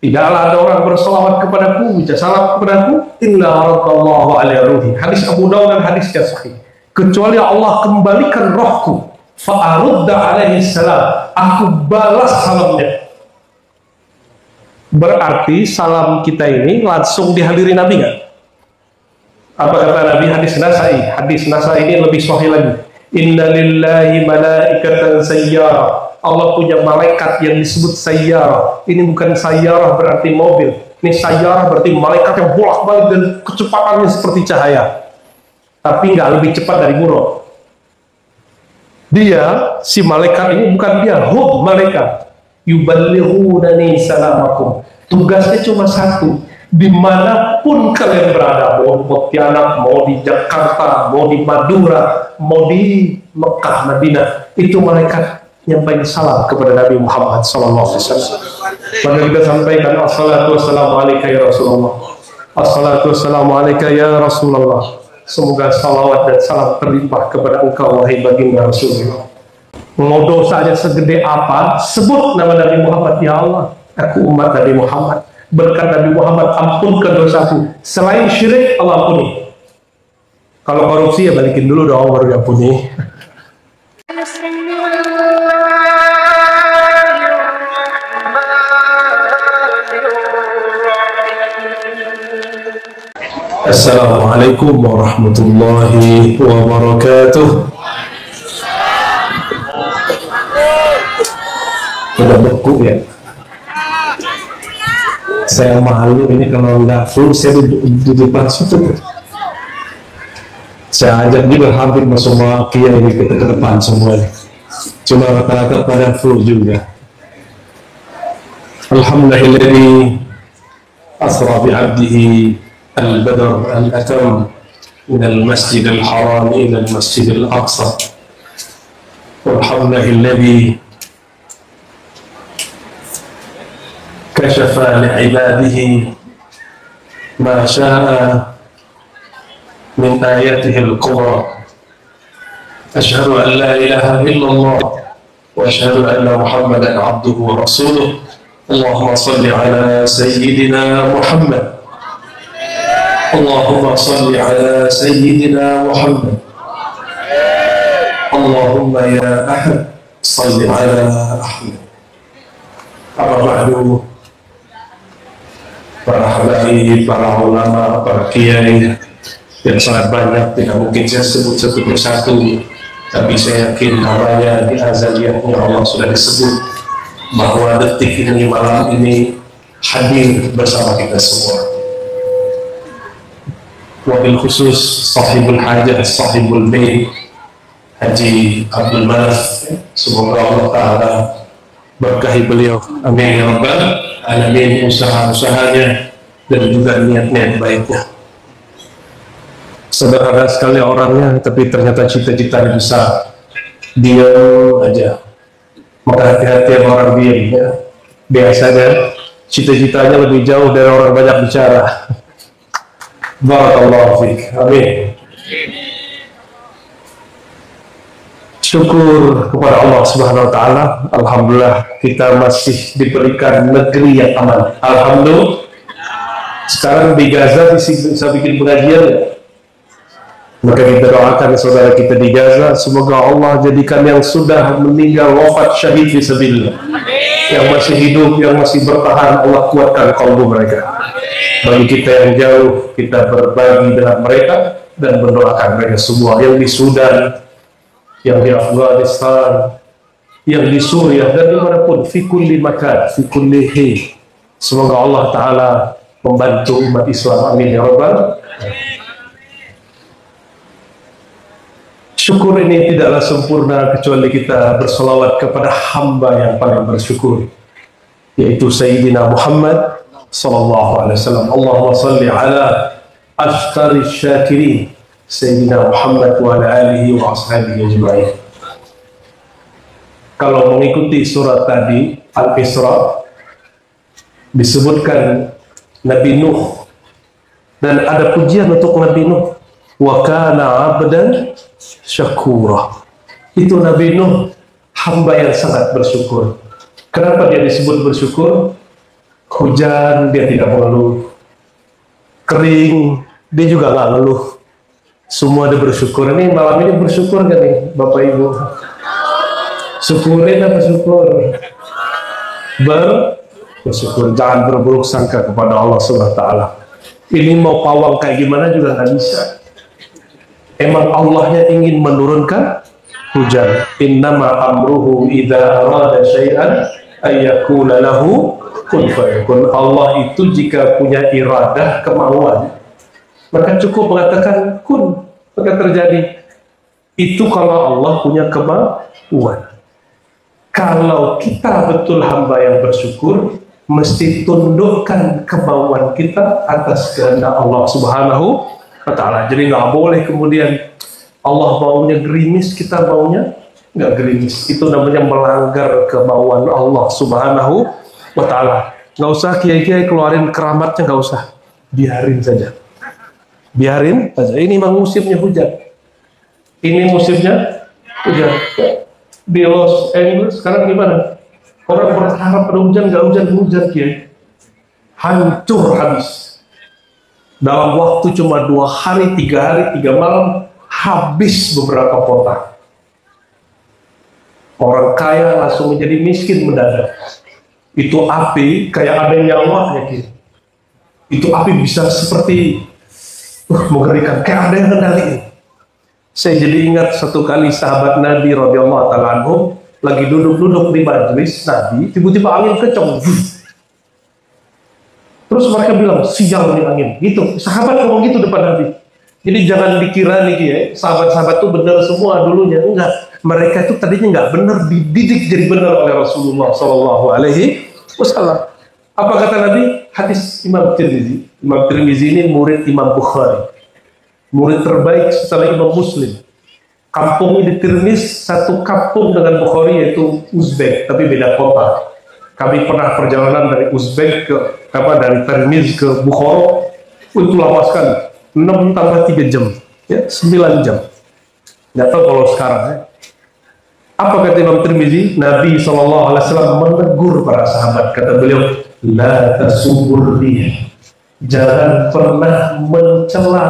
Tidaklah ada orang berselawat kepadaku, baca salam kepadaku, illa radallahu alaihi ruhi. Hadis Abu Dawud dan hadisnya sahih. Kecuali Allah kembalikan rohku, fa'arudda alaihi salam, aku balas salamnya. Berarti salam kita ini langsung dihadiri Nabi nggak? Apa kata Nabi? Hadis Nasai. Hadis Nasai ini lebih sahih lagi. Inna lillahi malaikatan sayyara. Allah punya malaikat yang disebut sayyarah. Ini bukan sayyarah berarti mobil. Ini sayyarah berarti malaikat yang bolak-balik dan kecepatannya seperti cahaya. Tapi nggak lebih cepat dari buruk. Dia, si malaikat ini bukan dia, malaikat. Yuballighunani salamakum. Tugasnya cuma satu. Dimanapun kalian berada, mau di Pontianak, mau di Jakarta, mau di Madura, mau di Mekah, Madinah, itu malaikat nyampaikan salam kepada Nabi Muhammad SAW. Maka kita sampaikan assalatu wassalamu alaika ya Rasulullah, assalatu wassalamu alaika ya Rasulullah. Semoga salawat dan salam terlimpah kepada engkau wahai baginda Rasulullah. Mau dosanya segede apa, sebut nama Nabi Muhammad. Ya Allah, aku umat Nabi Muhammad, berkat Nabi Muhammad ampunkan dosaku. Selain syirik, Allah ampuni. Kalau korupsi ya balikin dulu dong, baru diampuni. Assalamualaikum warahmatullahi wabarakatuh. Udah beku ya. Saya malu ini kalau nggak flu, saya di depan situ. Saya ajak juga hampir semua kiai ini ke depan semua. Cuma rata-rata pada flu juga. Alhamdulillah asra bi'abdihi al-badr al-atam min al-masjid al-haram ila al-masjid al-aqsa. Alhamdulillah كشف لعباده ما شاء من آياته الكبرى. أشهد أن لا إله إلا الله وأشهد أن محمدا عبده ورسوله. اللهم صل على سيدنا محمد. اللهم صل على سيدنا محمد. اللهم يا أحد صل على أحمد. أما بعد، para habaib, para ulama, para kiai yang sangat banyak, tidak mungkin saya sebut satu persatu, tapi saya yakin namanya di azaliyahnya Allah sudah disebut, bahwa detik ini, malam ini hadir bersama kita semua. Wabil khusus sahibul hajat, sahibul bait, Haji Abdul Manaf, semoga Allah Ta'ala berkahi beliau, amin ya rabbal alamin, usaha-usahanya dan juga niat-niat baiknya. Sederhana sekali orangnya, tapi ternyata cita-citanya besar. Diam aja, maka hati-hati sama orang diam ya. Biasanya cita-citanya lebih jauh dari orang banyak bicara. Barakallahu fiik, amin. Syukur kepada Allah Subhanahu wa Ta'ala. Alhamdulillah kita masih diberikan negeri yang aman. Alhamdulillah. Sekarang di Gaza bisa bikin pengajian. Maka kita doakan saudara kita di Gaza, semoga Allah jadikan yang sudah meninggal wafat syahid fisabilillah, yang masih hidup, yang masih bertahan, Allah kuatkan kalbu mereka. Bagi kita yang jauh, kita berbagi dengan mereka dan mendoakan mereka semua, yang di Sudan, yang di Afghanistan, yang di Suriah, dan dimanapun, fi kulli makan, fi kulli hi. Semoga Allah Ta'ala membantu umat Islam, amin ya rabbal. Syukur ini tidaklah sempurna kecuali kita bersolawat kepada hamba yang paling bersyukur, yaitu Sayyidina Muhammad sallallahu alaihi wasallam. Allahumma salli ala ashtari syakirin Sayyidina Muhammad wa ala alihi wa ashabihi ajma'in. Kalau mengikuti surat tadi Al-Isra, disebutkan Nabi Nuh, dan ada pujian untuk Nabi Nuh, wa kana abdan syakura. Itu Nabi Nuh, hamba yang sangat bersyukur. Kenapa dia disebut bersyukur? Hujan dia tidak mengeluh, kering dia juga nggak ngeluh, semua dia bersyukur. Ini malam ini bersyukur gak nih Bapak Ibu? Syukurin apa syukur? Bersyukur, jangan berburuk sangka kepada Allah Subhanahu wa Ta'ala. Ini mau pawang kayak gimana juga nggak bisa. Emang Allahnya ingin menurunkan hujan. Innama amruhu idza arada syai'an ayyakula lahu kun fayakun. Allah itu jika punya iradah, kemauan, maka cukup mengatakan kun, maka terjadi. Itu kalau Allah punya kemauan. Kalau kita betul hamba yang bersyukur, mesti tundukkan kemauan kita atas kehendak Allah Subhanahu wa Ta'ala. Jadi nggak boleh kemudian Allah maunya gerimis, kita maunya nggak gerimis. Itu namanya melanggar kemauan Allah Subhanahu wa Ta'ala. Nggak usah kiai-kiai keluarin keramatnya, nggak usah, biarin saja, biarin saja. Ini memang musimnya hujan, ini musimnya hujan. Di Los Angeles sekarang gimana? Orang berharap ada hujan, nggak hujan kiai, hancur habis. Dalam waktu cuma 2 hari, 3 hari, 3 malam, habis beberapa kota. Orang kaya langsung menjadi miskin mendadak. Itu api kayak ada nyawanya gitu. Itu api bisa seperti mengerikan, kayak ada yang kendaliin. Saya jadi ingat satu kali sahabat Nabi radhiyallahu ta'ala anhum lagi duduk-duduk di majelis Nabi, tiba-tiba angin kencang. Terus mereka bilang, sial nih angin. Gitu, sahabat ngomong gitu depan Nabi. Jadi jangan dikira nih ya, sahabat-sahabat tuh benar semua dulunya. Enggak, mereka itu tadinya nggak benar, dididik jadi benar oleh Rasulullah Shallallahu Alaihi Wasallam. Apa kata Nabi? Hadis Imam Tirmizi. Imam Tirmizi ini murid Imam Bukhari, murid terbaik setelah Imam Muslim. Kampungnya di Tirmiz satu kampung dengan Bukhari, yaitu Uzbek, tapi beda kota. Kami pernah perjalanan dari Uzbek ke dari Tirmiz ke Bukhara, itu lama sekali, 6 tambah 3 jam, ya 9 jam. Nggak tahu kalau sekarang ya. Apa kata Imam Tirmizi? Nabi SAW menegur para sahabat, kata beliau, la tasubur rih, jangan pernah mencela,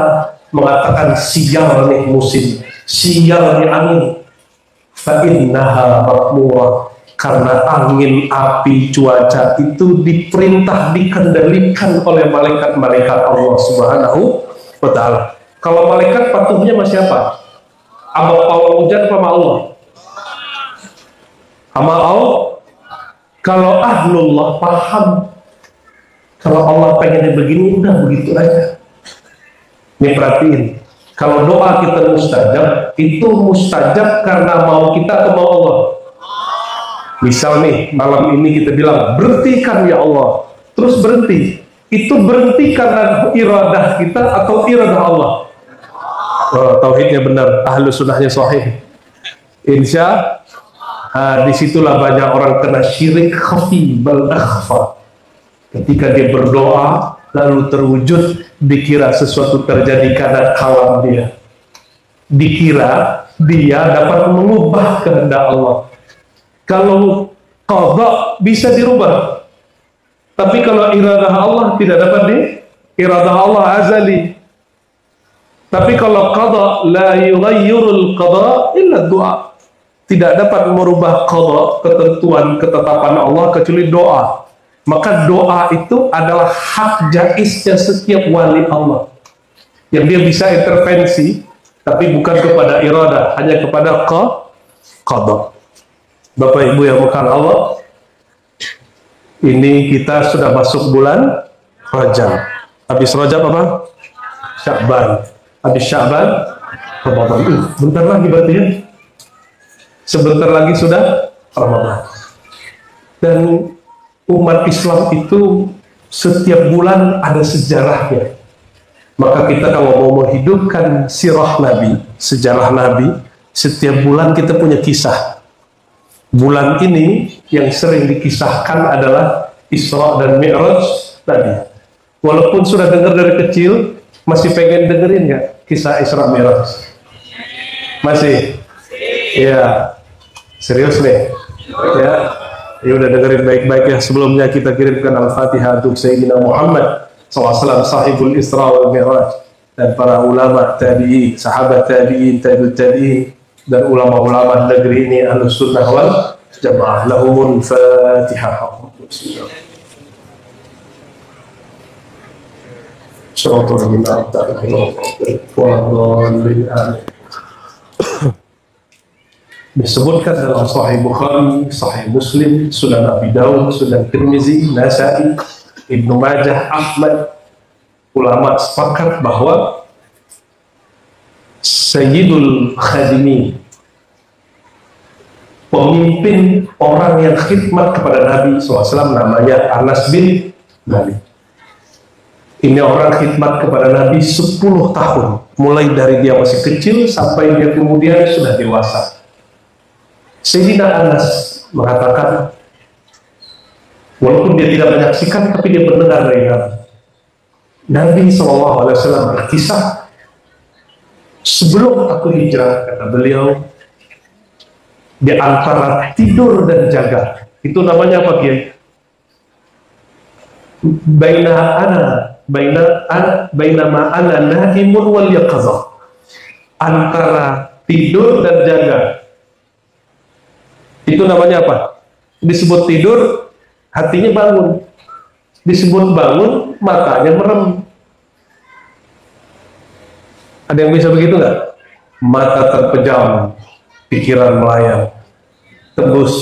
mengatakan sial nih musim, sial nih angin, fa innaha makmurah, karena angin, api, cuaca itu diperintah, dikendalikan oleh malaikat-malaikat Allah Subhanahu wa Ta'ala. Kalau malaikat patuhnya sama siapa? Sama pawang hujan sama Allah? Sama Allah. Kalau ahlullah paham, kalau Allah pengennya begini, udah begitu aja. Ini perhatiin, kalau doa kita mustajab, itu mustajab karena mau kita atau mau Allah. Misal nih, malam ini kita bilang, berhentikan ya Allah, terus berhenti. Itu berhenti karena iradah kita atau iradah Allah? Oh, tauhidnya benar, ahlu sunnahnya sahih. Insya disitulah banyak orang kena syirik khafi bal akhfa. Ketika dia berdoa lalu terwujud, dikira sesuatu terjadi karena kalam dia, dikira dia dapat mengubah kehendak Allah. Kalau qadha bisa dirubah, tapi kalau iradah Allah tidak dapat iradah Allah azali. Tapi kalau qadha, la yughayyirul qadha illa du'a, tidak dapat merubah qadha, ketentuan ketetapan Allah, kecuali doa. Maka doa itu adalah hak jaiznya setiap wali Allah, yang dia bisa intervensi, tapi bukan kepada iradah, hanya kepada qadha. Bapak Ibu yang bukan Allah, ini kita sudah masuk bulan Rajab. Habis Rajab apa? Sya'ban. Habis Sya'ban, Ramadan. Bentar lagi berarti ya. Sebentar lagi sudah Ramadan. Dan umat Islam itu setiap bulan ada sejarahnya. Maka kita kalau mau menghidupkan sirah Nabi, sejarah Nabi, setiap bulan kita punya kisah. Bulan ini yang sering dikisahkan adalah Isra dan Mi'raj tadi. Walaupun sudah dengar dari kecil, masih pengen dengerin nggak kisah Isra Mi'raj? Masih? Ya, serius nih. Ya, Ya udah dengerin baik-baik ya. Sebelumnya kita kirimkan Al-Fatihah untuk Sayyidina Muhammad SAW, sahibul Isra wal Mi'raj, dan para ulama tabi'in, sahabat tabi'in, tabi'ut tabi'in, dan ulama-ulama negeri ini Ahlus Sunnah wal Jamaah. Lahumul Fatihah. Disebutkan dalam Sahih Bukhari, Sahih Muslim, Sunan Abi Dawud, Sunan Tirmizi, Nasa'i, Ibnu Majah, Ahmad, ulama sepakat bahwa Sayyidul Khadimin, pemimpin orang yang khidmat kepada Nabi SAW, namanya Anas bin Malik. Ini orang khidmat kepada Nabi 10 tahun, mulai dari dia masih kecil sampai dia kemudian sudah dewasa. Sayyidina Anas mengatakan, walaupun dia tidak menyaksikan, tapi dia mendengar dari Nabi. Nabi SAW berkisah, sebelum aku hijrah, kata beliau, di antara tidur dan jaga, itu namanya apa, Kiai? Bainama ana na'imun wal yaqazah, antara tidur dan jaga. Itu namanya apa? Disebut tidur, hatinya bangun. Disebut bangun, matanya merem. Ada yang bisa begitu nggak? Mata terpejam, pikiran melayang, tembus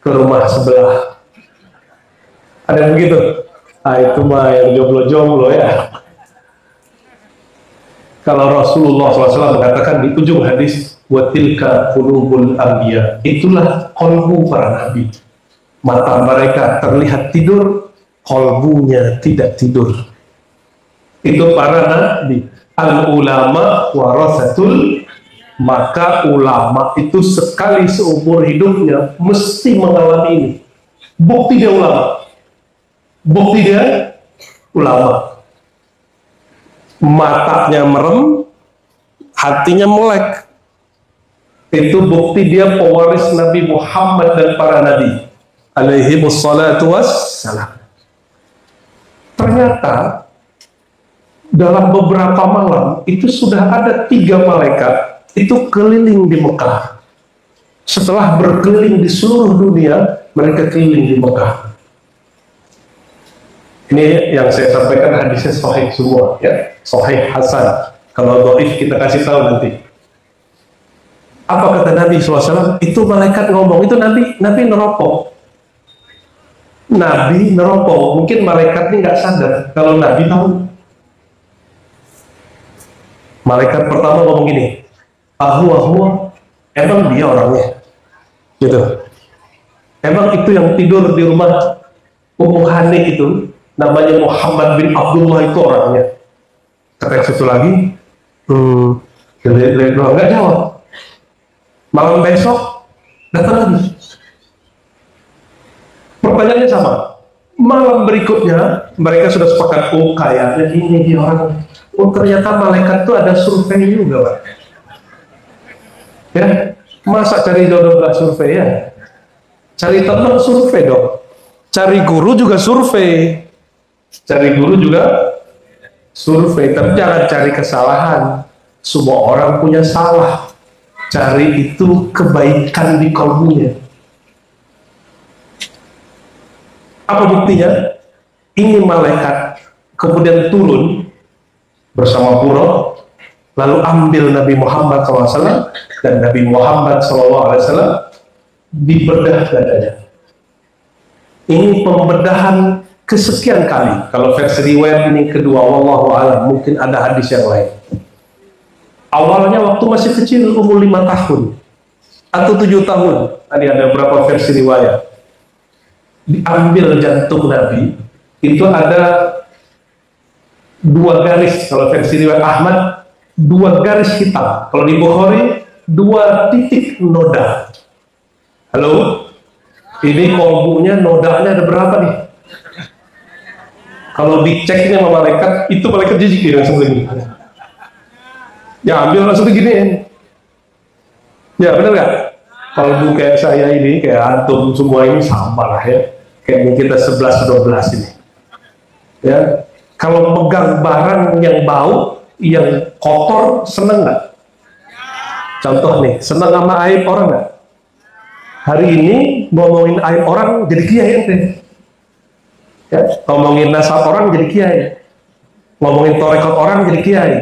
ke rumah sebelah. Ada yang begitu? Ah, itu mah yang jomblo-jomblo ya. Kalau Rasulullah SAW mengatakan di ujung hadis, watilka qulubul anbiya, itulah kolbu para nabi. Mata mereka terlihat tidur, kolbunya tidak tidur. Itu para nabi. Al ulama warasatul, maka ulama itu sekali seumur hidupnya mesti mengalami ini. Bukti dia ulama. Bukti dia ulama. Matanya merem, hatinya melek. Itu bukti dia pewaris Nabi Muhammad dan para nabi alaihi wassalatu wassalam. Ternyata dalam beberapa malam itu sudah ada 3 malaikat itu keliling di Mekah. Setelah berkeliling di seluruh dunia, mereka keliling di Mekah. Ini yang saya sampaikan hadisnya sahih semua ya, sahih hasan. Kalau dhaif kita kasih tahu nanti. Apa kata Nabi SAW? Itu malaikat ngomong, itu Nabi neropong. Nabi neropong, mungkin malaikat ini nggak sadar kalau Nabi tahu. Malaikat pertama ngomong gini, ahu, emang dia orangnya? Gitu. Emang itu yang tidur di rumah Ummu Hani itu, namanya Muhammad bin Abdullah, itu orangnya? Kata yang satu lagi, nggak jawab. Malam besok datang lagi, pertanyaannya sama. Malam berikutnya mereka sudah sepakat, oh kayaknya ini dia orang. Oh ternyata malaikat itu ada survei juga, Pak. Ya, masa cari jodoh gak survei ya? Cari teman survei dong. Cari guru juga survei. Cari guru juga survei, tapi jangan cari kesalahan. Semua orang punya salah. Cari itu kebaikan di kalbunya. Apa buktinya? Ini malaikat kemudian turun bersama buruk, lalu ambil Nabi Muhammad SAW, dan Nabi Muhammad SAW dibedah dadanya. Ini pembedahan kesekian kali. Kalau versi riwayat ini kedua, wallahu a'lam, mungkin ada hadis yang lain. Awalnya waktu masih kecil, umur 5 tahun atau 7 tahun, tadi ada berapa versi riwayat, diambil jantung Nabi. Itu ada 2 garis, kalau versi riwayat Ahmad 2 garis hitam, kalau di Bukhari 2 titik noda. Halo, ini kolbunya, nodanya ada berapa nih? Kalau diceknya sama malaikat, itu malaikat jijik ya langsung begini. Ya ambil langsung begini. Ya benar nggak? Kalbu kayak saya ini, kayak antum semua ini sama lah ya. Kayaknya kita 11-12 ini. Ya, kalau pegang barang yang bau, yang kotor, seneng nggak? Contoh nih, seneng sama aib orang nggak? Hari ini ngomongin aib orang jadi kiai ente. Ya, ngomongin nasab orang jadi kiai. Ngomongin torekot orang jadi kiai.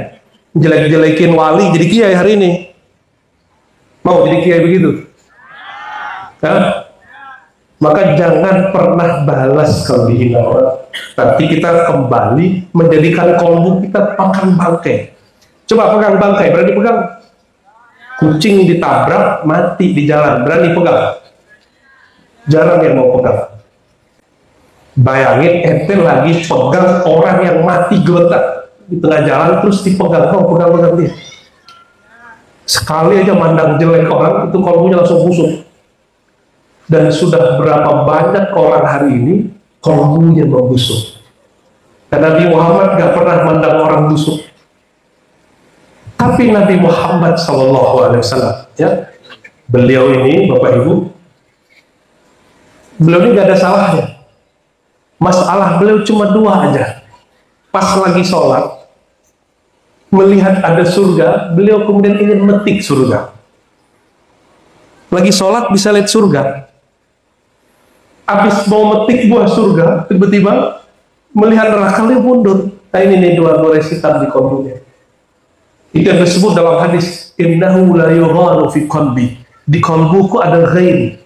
Jelek-jelekin wali jadi kiai hari ini. Mau jadi kiai begitu? Ya? Maka jangan pernah balas kelebihan orang. Nanti kita kembali menjadikan kolbu kita pakan bangkai. Coba pegang bangkai, berani pegang? Kucing ditabrak, mati di jalan, berani pegang? Jarang yang mau pegang. Bayangin ente lagi pegang orang yang mati geletak di tengah jalan, terus dipegang, pegang dia. Sekali aja mandang jelek orang, itu kolbunya langsung busuk. Dan sudah berapa banyak orang hari ini kolbunya membusuk. Dan Nabi Muhammad gak pernah mandang orang busuk. Tapi Nabi Muhammad SAW, ya, beliau ini, Bapak Ibu, beliau ini gak ada salahnya. Masalah beliau cuma dua aja. Pas lagi sholat, melihat ada surga, beliau kemudian ingin metik surga. Lagi sholat bisa lihat surga. Habis mau metik buah surga, tiba-tiba melihat neraka, dia mundur. Nah ini nih dua resitan di kolbunya. Itu yang disebut dalam hadis, innahu la yugharu fi qalbi. Di kolbuku ada ghain.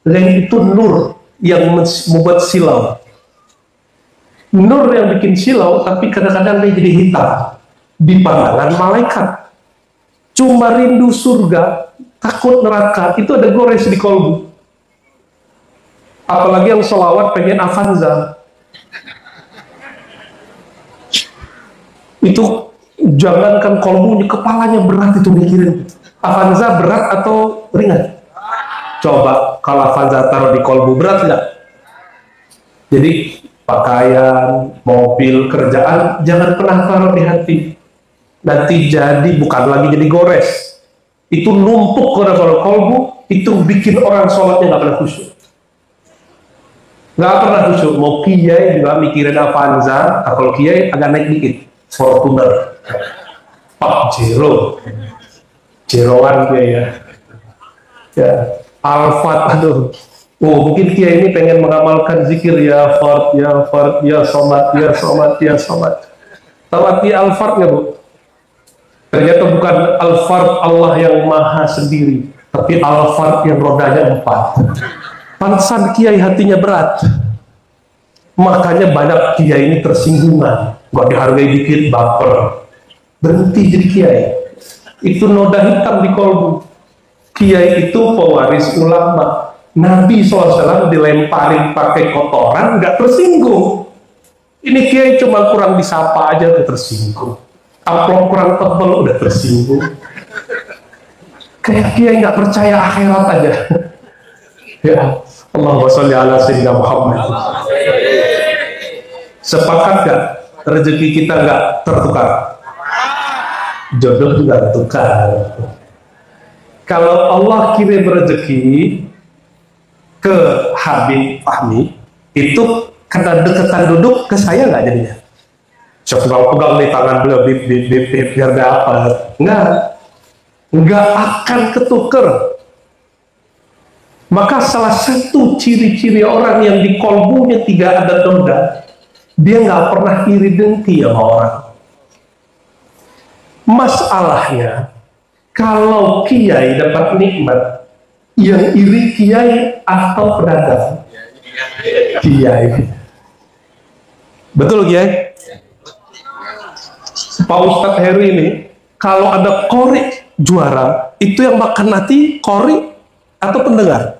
Ghain itu nur yang membuat silau. Nur yang bikin silau, tapi kadang-kadang dia jadi hitam di pandangan malaikat. Cuma rindu surga, takut neraka, itu ada gores di kolbu. Apalagi yang sholawat pengen Avanza, itu jangankan kolbunya, kepalanya berat itu mikirin. Avanza berat atau ringan? Coba kalau Avanza taruh di kolbu, berat nggak? Jadi pakaian, mobil, kerjaan jangan pernah taruh di hati. Nanti jadi bukan lagi jadi gores. Itu numpuk kalau kolbu, itu bikin orang sholatnya nggak pernah khusyuk. Nggak pernah khusyuk. Mau kiai juga mikirin Avanza, kalau kiai agak naik dikit, Fortuner, Pak Jero, Jeroan kiai ya, Alphard, aduh. Oh, mungkin kiai ini pengen mengamalkan zikir ya Fard, ya Fard, ya Somat, ya Somat, ya Somat. Tahu arti Alphard nggak, Bu? Ternyata bukan Alphard Allah yang maha sendiri, tapi Alphard yang rodanya 4. Pantesan kiai hatinya berat. Makanya banyak kiai ini tersinggungan, nggak dihargai dikit baper, berhenti jadi kiai. Itu noda hitam di kolbu. Kiai itu pewaris ulama. Nabi SAW dilemparin pakai kotoran, nggak tersinggung. Ini kiai cuma kurang disapa aja udah tersinggung. Amplop kurang tebal udah tersinggung. Kayak kiai nggak percaya akhirat aja. Ya, Allahumma sholli ala sayyidina Muhammad. Sepakat gak rezeki kita nggak tertukar? Jodoh juga tertukar. Kalau Allah kirim rezeki ke Habib Fahmi, itu karena deketan duduk ke saya nggak jadinya? Coba pegang di tangan beliau, biar dapat. Nggak akan ketuker. Maka salah satu ciri-ciri orang yang di kolbunya tidak ada noda, dia nggak pernah iri dengki sama orang. Masalahnya, kalau kiai dapat nikmat, yang iri kiai atau pedagang? Kiai. Betul kiai? Pak Ustadz Heri ini, kalau ada kori juara, itu yang makan nanti kori atau pendengar?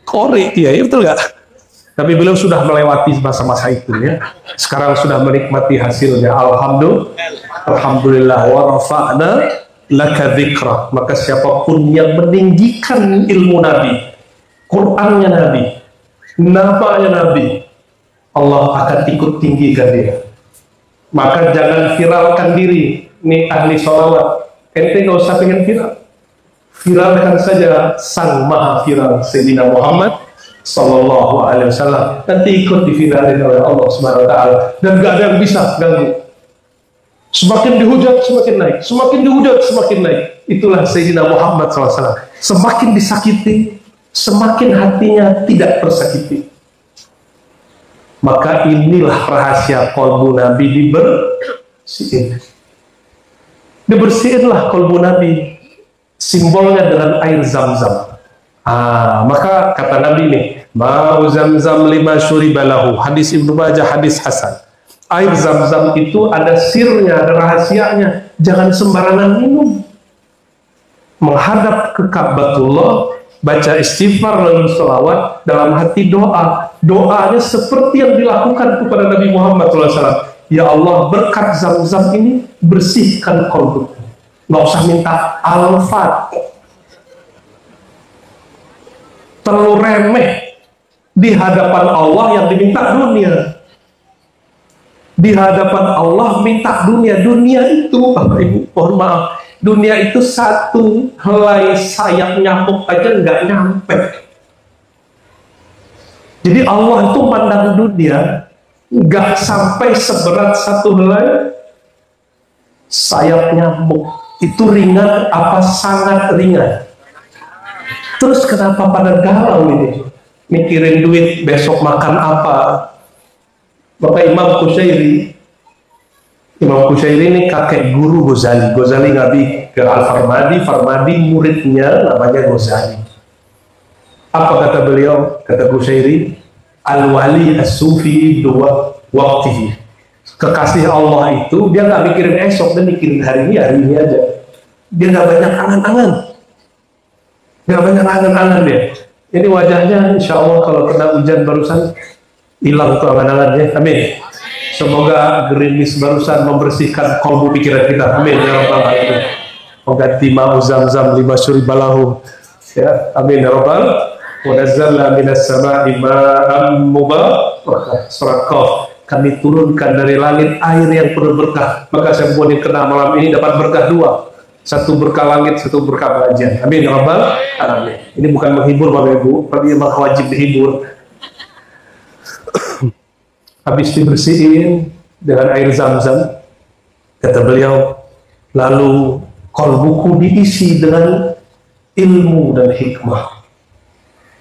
Kori kiai, betul nggak? Tapi beliau sudah melewati masa-masa itu ya. Sekarang sudah menikmati hasilnya. Alhamdulillah wa rafa'na laka dzikra. Maka siapapun yang meninggikan ilmu Nabi, Qur'annya Nabi, namanya Nabi, Allah akan ikut tinggikan dia. Maka jangan viralkan diri. Nih ahli sholawat, ente nggak usah pengen viral. viralkan saja sang maha viral Sayyidina Muhammad Sallallahu Alaihi Wasallam, nanti ikut diviralin oleh Allah Subhanahu Wa Taala, dan gak ada yang bisa ganggu. Semakin dihujat semakin naik, semakin dihujat semakin naik. Itulah Sayyidina Muhammad SAW. Semakin disakiti, semakin hatinya tidak tersakiti. Maka inilah rahasia kolbu Nabi dibersihin. Dibersihinlah kolbu Nabi, simbolnya dengan air Zam-Zam. Maka kata Nabi nih, mau Zam-Zam lima syuribalahu, hadis Ibnu Majah, hadis Hasan. Air Zam-Zam itu ada sirnya, ada rahasianya. Jangan sembarangan minum. Menghadap ke Ka'batullah, baca istighfar lalu selawat, dalam hati doa. Doanya seperti yang dilakukan kepada Nabi Muhammad SAW. Ya Allah, berkat Zam-Zam ini bersihkan kolbu. Nggak usah minta al-fat. Terlalu remeh di hadapan Allah yang diminta dunia. Di hadapan Allah minta dunia. Dunia itu, Bapak Ibu, mohon maaf, dunia itu satu helai sayap nyamuk aja nggak nyampe. Jadi Allah itu mandang dunia nggak sampai seberat satu helai sayap nyamuk. Itu ringan apa sangat ringan. Terus kenapa pada galau ini? Mikirin duit, besok makan apa? Maka Imam Qushairi ini kakek guru Ghazali. Ghazali ngabi ke Al-Farmadi, Farmadi muridnya namanya Ghazali. Apa kata beliau? Kata Qushairi, Al-Wali As-Sufi dua waktihi. Kekasih Allah itu dia nggak mikirin esok, dia mikirin hari ini aja. Dia nggak banyak angan-angan, dia. Ini wajahnya, insya Allah kalau kena hujan barusan hilang tuh angan-angannya. Amin. Semoga gerimis barusan membersihkan kolbu pikiran kita. Amin ya rabbal alamin. Mengganti mau Zam-Zam lima syuribalahu. Ya, amin ya rabbal. Wa nazzalna minas sama'i ma'an mubarakah. Surat Qaf. Kami turunkan dari langit air yang penuh berkah. Maka saya mohon kena malam ini dapat berkah dua. Satu berkah langit, satu berkah pengajian. Amin ya rabbal alamin. Ini bukan menghibur Bapak Ibu, tapi memang wajib dihibur. Habis dibersihin dengan air Zam-Zam, kata beliau, lalu kolbuku diisi dengan ilmu dan hikmah.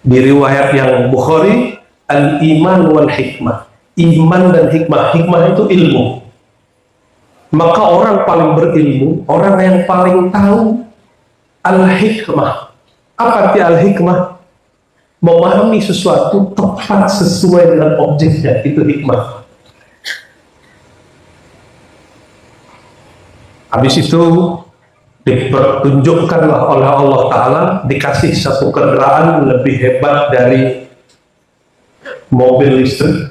Di riwayat yang Bukhari, al-iman wal hikmah. Iman dan hikmah. Hikmah itu ilmu. Maka orang paling berilmu, orang yang paling tahu al-hikmah. Apa arti al-hikmah? Memahami sesuatu tepat sesuai dengan objeknya, itu hikmah. Habis itu dipertunjukkanlah oleh Allah Ta'ala, dikasih satu kendaraan lebih hebat dari mobil listrik,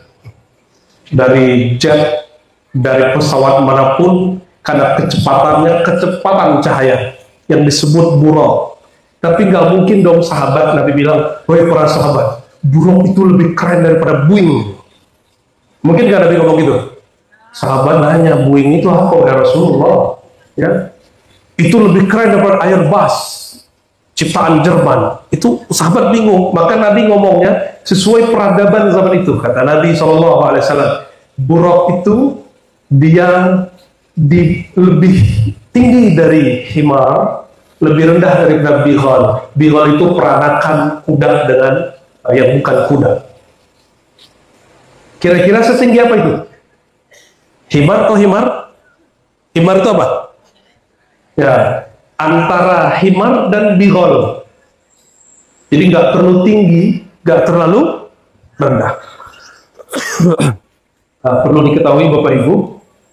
dari jet, dari pesawat manapun, karena kecepatannya kecepatan cahaya yang disebut buraq. Tapi nggak mungkin dong sahabat Nabi bilang, wahai para sahabat, buraq itu lebih keren daripada Boeing. Mungkin nggak Nabi ngomong gitu? Sahabat nanya, Boeing itu apa ya Rasulullah? Ya, itu lebih keren daripada Airbus, ciptaan Jerman. Itu sahabat bingung. Maka Nabi ngomongnya sesuai peradaban zaman itu. Kata Nabi SAW, buraq itu dia lebih tinggi dari himar, lebih rendah dari bighal. Bighal itu peranakan kuda dengan yang bukan kuda. Kira-kira setinggi apa itu? Himar atau himar? Himar itu apa? Ya, antara himar dan bighal. Jadi nggak terlalu tinggi, nggak terlalu rendah. Nah, perlu diketahui Bapak Ibu,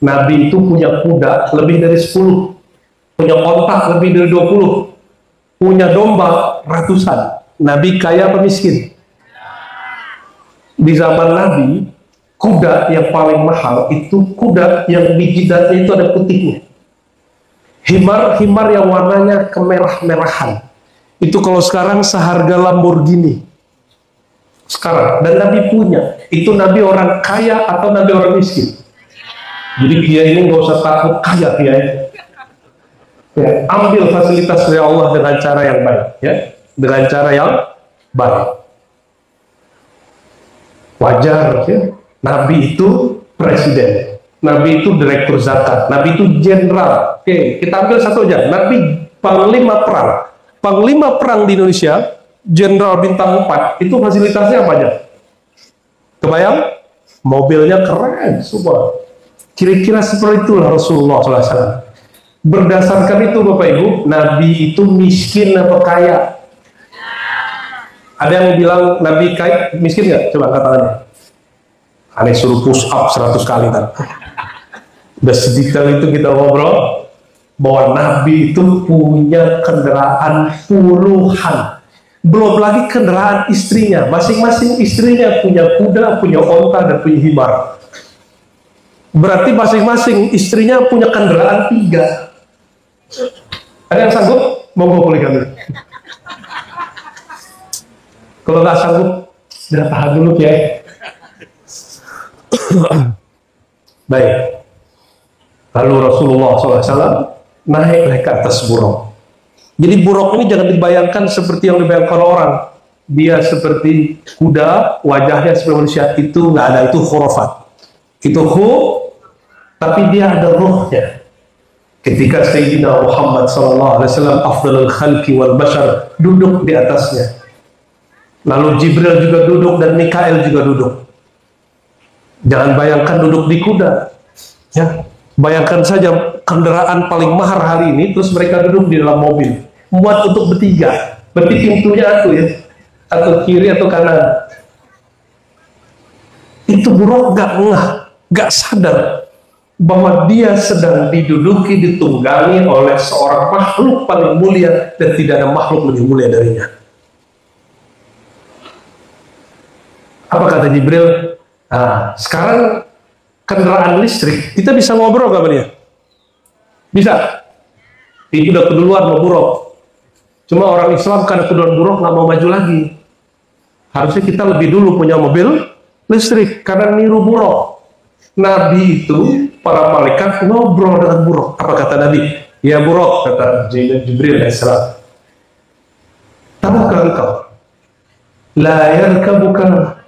Nabi itu punya kuda lebih dari 10, punya ontak lebih dari 20, punya domba ratusan. Nabi kaya apa miskin? Di zaman Nabi, kuda yang paling mahal itu kuda yang di jidatnya itu ada putihnya. Himar yang warnanya kemerah-merahan. Itu kalau sekarang seharga Lamborghini. Sekarang, dan Nabi punya. Itu Nabi orang kaya atau Nabi orang miskin? Jadi dia ini nggak usah takut kaya dia. Ya, ambil fasilitas dari Allah dengan cara yang baik, ya, dengan cara yang baik. Wajar, ya. Nabi itu presiden, Nabi itu direktur zakat, Nabi itu jenderal. Oke, kita ambil satu aja. Nabi panglima perang di Indonesia, jenderal bintang 4, itu fasilitasnya apa aja? Kebayang? Mobilnya keren semua. Kira-kira seperti itulah Rasulullah SAW. Berdasarkan itu Bapak Ibu, Nabi itu miskin atau kaya? Ada yang bilang Nabi kaya, miskin nggak? Coba angkat tangannya. Aneh suruh push up 100 kali kan. Udah sedikit itu kita ngobrol bahwa Nabi itu punya kendaraan puluhan. Belum lagi kendaraan istrinya. Masing-masing istrinya punya kuda, punya onta, dan punya himar. Berarti masing-masing istrinya punya kendaraan 3. Ada yang sanggup? Monggo poligami. Kalau nggak sanggup, sudah tahan dulu ya. Baik. Lalu Rasulullah SAW naik ke atas buruk. Jadi buruk ini jangan dibayangkan seperti yang dibayangkan orang. Dia seperti kuda, wajahnya seperti manusia. Itu nggak ada, itu khurafat. Itu tapi dia ada ruhnya. Ketika Sayyidina Muhammad SAW, afdalul khalqi wal bashar, duduk di atasnya. Lalu Jibril juga duduk dan Mikael juga duduk. Jangan bayangkan duduk di kuda. Ya, bayangkan saja kendaraan paling mahal hari ini, terus mereka duduk di dalam mobil. Muat untuk bertiga. Berarti pintunya aku ya, atau kiri atau kanan. Itu buruk gak sadar bahwa dia sedang diduduki, ditunggangi oleh seorang makhluk paling mulia dan tidak ada makhluk lebih mulia darinya. Apa kata Jibril? Nah, sekarang kendaraan listrik, kita bisa ngobrol gak dia? Bisa. Itu udah keduluan mau buruk. Cuma orang Islam karena keduluan buruk nggak mau maju lagi. Harusnya kita lebih dulu punya mobil listrik karena niru buruk. Nabi itu, para malaikat ngobrol dengan buruk. Apa kata Nabi? Ya buruk, kata Jibril AS. Tahukah engkau? La yarkabuka.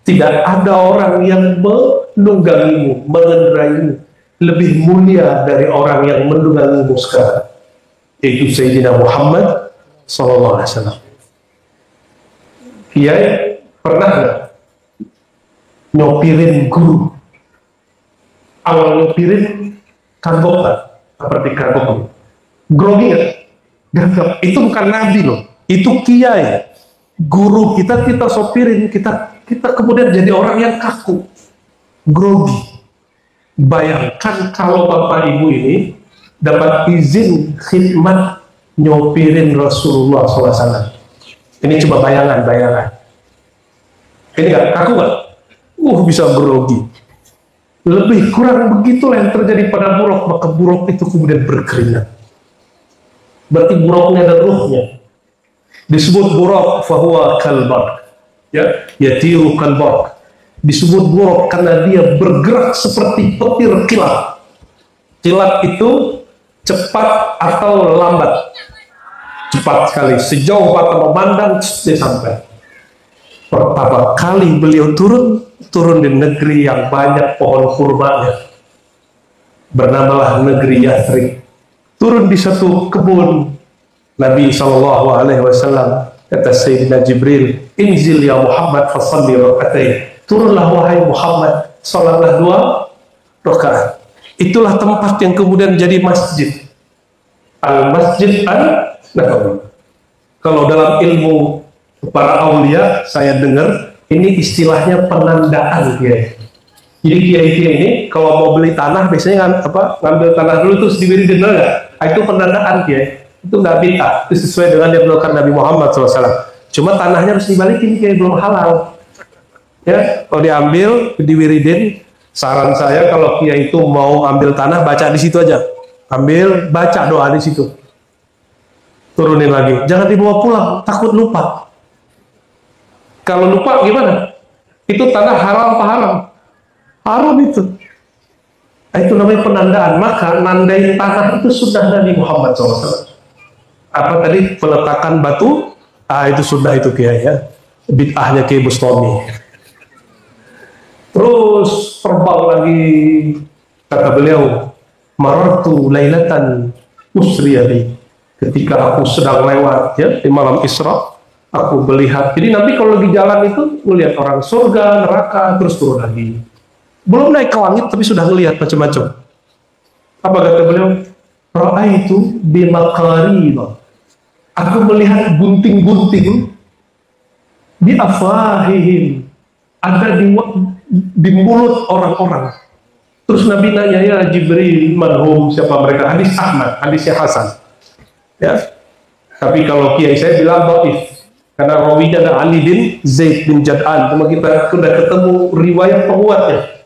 Tidak ada orang yang menunggangimu, mengendaraimu lebih mulia dari orang yang menunggangimu sekarang, yaitu Sayyidina Muhammad SAW. Kiai pernah nggak nyopirin guru? Awal nyopirin kagok nggak? Seperti kagok ini. Grogi nggak? Gagap. Itu bukan Nabi loh. Itu kiai. Guru kita sopirin, kita kemudian jadi orang yang kaku, grogi. Bayangkan kalau Bapak Ibu ini dapat izin khidmat nyopirin Rasulullah SAW. Ini coba bayangan. Ini nggak kaku nggak? Bisa grogi. Lebih kurang begitulah yang terjadi pada buruk, maka buruk itu kemudian berkeringat. Berarti buruknya ada ruhnya. Disebut buruk fahuwa kalbarq, ya, yatiru kalbarq. Disebut buruk karena dia bergerak seperti petir kilat. Kilat itu cepat atau lambat? Cepat sekali. Sejauh mata memandang dia sampai. Pertama kali beliau turun di negeri yang banyak pohon kurmanya, bernamalah negeri Yathrib. Turun di satu kebun. Nabi SAW kata Sayyidina Jibril, inzil ya Muhammad fasalli raka'atain. Turunlah wahai Muhammad, salatlah 2 rakaat. Itulah tempat yang kemudian jadi masjid. Al-Masjid An-Nabawi. Kalau dalam ilmu para aulia saya dengar ini istilahnya penandaan kiai. Jadi kiai ini kalau mau beli tanah biasanya ngambil tanah dulu terus diwiridin nggak? Itu penandaan kiai. Itu nggak bid'ah, itu sesuai dengan yang dilakukan Nabi Muhammad SAW. Cuma tanahnya harus dibalikin kiai, belum halal. Ya, kalau diambil, diwiridin. Saran saya kalau kiai itu mau ambil tanah, baca di situ aja. Ambil, baca doa di situ. Turunin lagi. Jangan dibawa pulang, takut lupa. Kalau lupa gimana? Itu tanah halal apa haram? Haram itu. Itu namanya penandaan. Maka nandai tanah itu sudah Nabi Muhammad SAW. Apa tadi peletakan batu? Itu sudah itu Kiai ya. Bid'ahnya Kiai Bustami. Terus terbang lagi, kata beliau, marartu lailatan usriya bi. Ketika aku sedang lewat ya di malam Isra, aku melihat. Jadi Nabi kalau lagi jalan itu melihat orang surga, neraka, terus turun lagi. Belum naik ke langit tapi sudah melihat macam-macam. Apa kata beliau? Ra'aitu bimakarib. Aku melihat gunting-gunting di afahihim, ada di mulut orang-orang. Terus Nabi nanya, ya Jibril, manhum, siapa mereka? Hadis Ahmad, hadisnya Hasan. Ya, tapi kalau kiai saya bilang dhaif, karena rawinya ada Ali bin Zaid bin Jad'an. Cuma kita sudah ketemu riwayat penguatnya.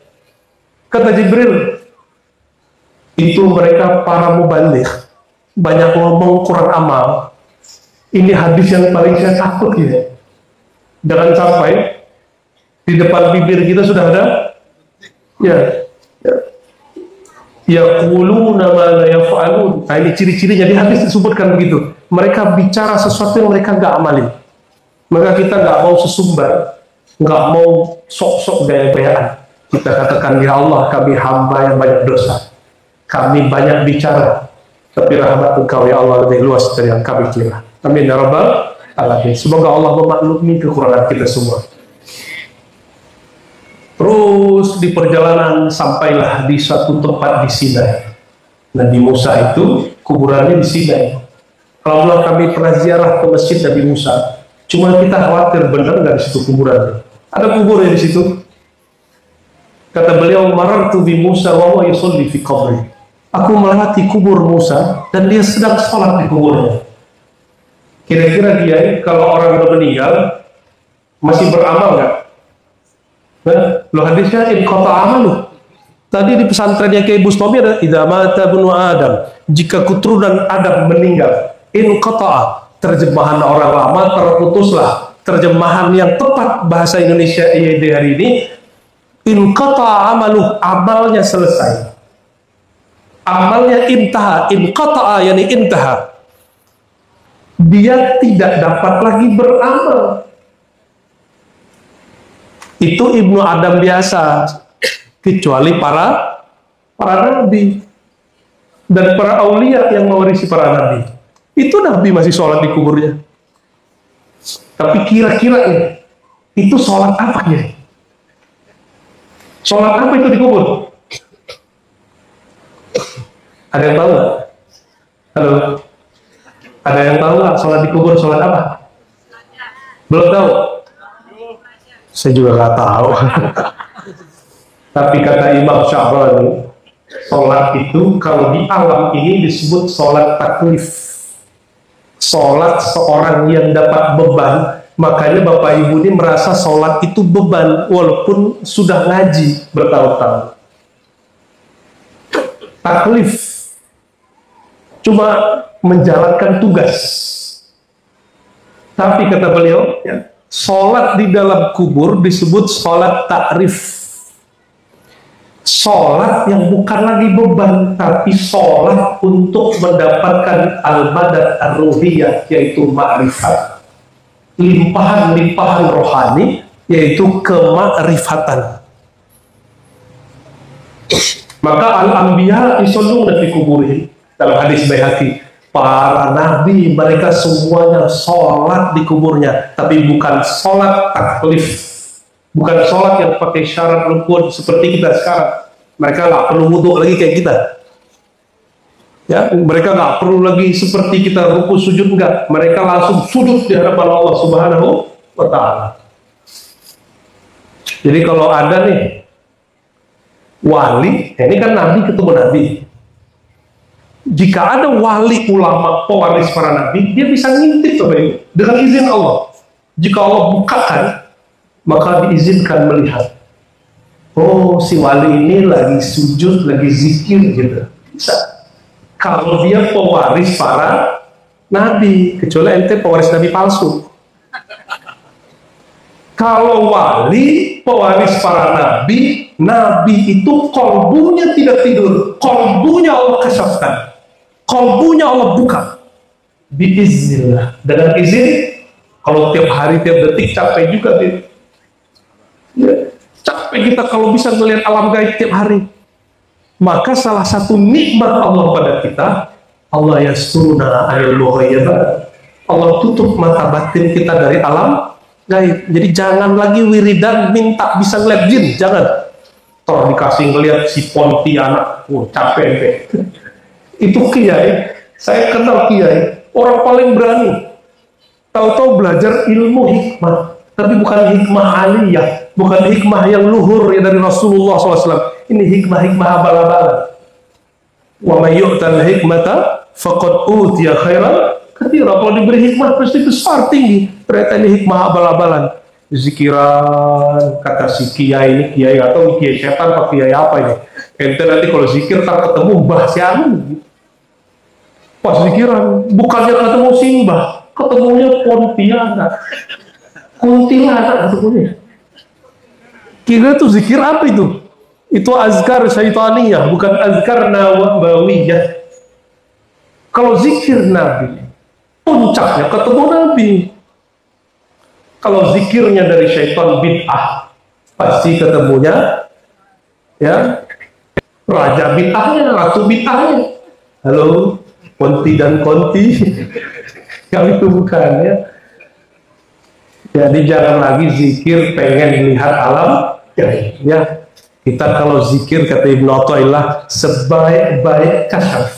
Kata Jibril, itu mereka para mubaligh, banyak ngomong kurang amal. Ini hadis yang paling saya takut ya. Jangan sampai di depan bibir kita sudah ada yaquluna ma la yaf'alun. Nah, ini ciri-cirinya di hadis disebutkan begitu. Mereka bicara sesuatu yang mereka nggak amalin. Maka kita nggak mau sesumbar, nggak mau sok-sok gaya-gayaan. Kita katakan, ya Allah, kami hamba yang banyak dosa, kami banyak bicara, tapi rahmat Engkau ya Allah lebih luas dari yang kami kira. Amin ya rabbal alamin. Semoga Allah memaklumi kekurangan kita semua. Terus di perjalanan sampailah di satu tempat di Sinai. Nabi Musa itu kuburannya di Sinai. Kalau kami pernah ziarah ke masjid Nabi Musa, cuma kita khawatir benar nggak di situ kuburannya. Ada kuburnya di situ. Kata beliau, marartu bi Musa wa huwa yusalli fi qabri. Aku melewati kubur Musa dan dia sedang sholat di kuburnya. Kira-kira dia kalau orang udah meninggal masih beramal nggak? Nah, lo hadisnya in qata amalu. Tadi di pesantrennya Kiai Bustami ada idza mata ibnu Adam, jika keturunan Adam meninggal, in qata, terjemahan orang lama terputuslah. Terjemahan yang tepat bahasa Indonesia IED hari ini, in qata amalu, amalnya selesai. Amalnya intaha, in qata yani intaha. Dia tidak dapat lagi beramal. Itu Ibnu Adam biasa, kecuali para nabi dan para aulia yang mewarisi para nabi. Itu nabi masih sholat di kuburnya. Tapi kira-kira itu sholat apa ya? Sholat apa itu di kubur? Ada yang tahu nggak? Halo? Ada yang tahu nggak sholat di kubur sholat apa? Belum tahu? Saya juga nggak tahu. Tapi kata Imam Syahrani, sholat itu kalau di alam ini disebut sholat taklif. Sholat seorang yang dapat beban. Makanya Bapak Ibu ini merasa sholat itu beban walaupun sudah ngaji bertahun-tahun. Taklif cuma menjalankan tugas. Tapi kata beliau, ya, sholat di dalam kubur disebut sholat ta'rif. Sholat yang bukan lagi beban, tapi sholat untuk mendapatkan al-madad ar-ruhiyah, yaitu ma'rifat. Limpahan-limpahan rohani, yaitu kemakrifatan. Maka al-anbiya yusholluna fi kuburihim. Dalam hadis Baihaqi, para nabi mereka semuanya sholat di kuburnya, tapi bukan sholat taklif, bukan sholat yang pakai syarat rukun seperti kita sekarang. Mereka nggak perlu wudhu lagi kayak kita, ya. Mereka nggak perlu lagi seperti kita ruku sujud, enggak. Mereka langsung sujud di hadapan Allah Subhanahu wa Ta'ala. Jadi kalau ada nih wali, ini kan nabi ketemu nabi. Jika ada wali ulama pewaris para nabi, dia bisa ngintip dengan izin Allah. Jika Allah bukakan, maka diizinkan melihat. Oh, si wali ini lagi sujud, lagi zikir gitu. Bisa. Kalau dia pewaris para nabi, kecuali ente pewaris nabi palsu. Kalau wali, pewaris para nabi, nabi itu kolbunya tidak tidur, kolbunya Allah kasafkan, kolbunya Allah buka, biiznillah, dengan izin. Kalau tiap hari, tiap detik capek juga, ya, capek kita kalau bisa melihat alam gaib tiap hari. Maka salah satu nikmat Allah pada kita, Allah yasturuna ilmu ghaibat, Allah tutup mata batin kita dari alam gaib. Jadi jangan lagi wiridan minta bisa ngeliat jin, jangan. Toh dikasih ngeliat si Pontianak, capek deh. Itu kiai, saya kenal kiai, orang paling berani. Tahu-tahu belajar ilmu hikmah, tapi bukan hikmah aliyah, bukan hikmah yang luhur ya dari Rasulullah SAW. Ini hikmah-hikmah abal-abalan. Wa may yu'tal hikmata faqad utiya khairan katsira. Kalau diberi hikmah pasti besar tinggi. Ternyata ini hikmah abal-abalan. Zikiran, kata si kiai ini, kiai atau kiai setan atau kiai apa ini. Ente nanti kalau zikir tak ketemu mbah sianu. Pas zikiran, bukannya ketemu simbah, ketemunya Pontianak, kuntilanak ketemunya. Kira itu zikir apa itu? Itu azkar syaitaniyah, bukan azkar nabawiyah. Kalau zikir Nabi, puncaknya ketemu Nabi. Kalau zikirnya dari syaitan bid'ah, pasti ketemunya ya raja bid'ahnya, ratu bid'ahnya. Halo, konti dan konti. Kami itu bukan ya. Jadi jangan lagi zikir pengen melihat alam ya. Kita kalau zikir kata Ibnu Athaillah, sebaik-baik kasyaf,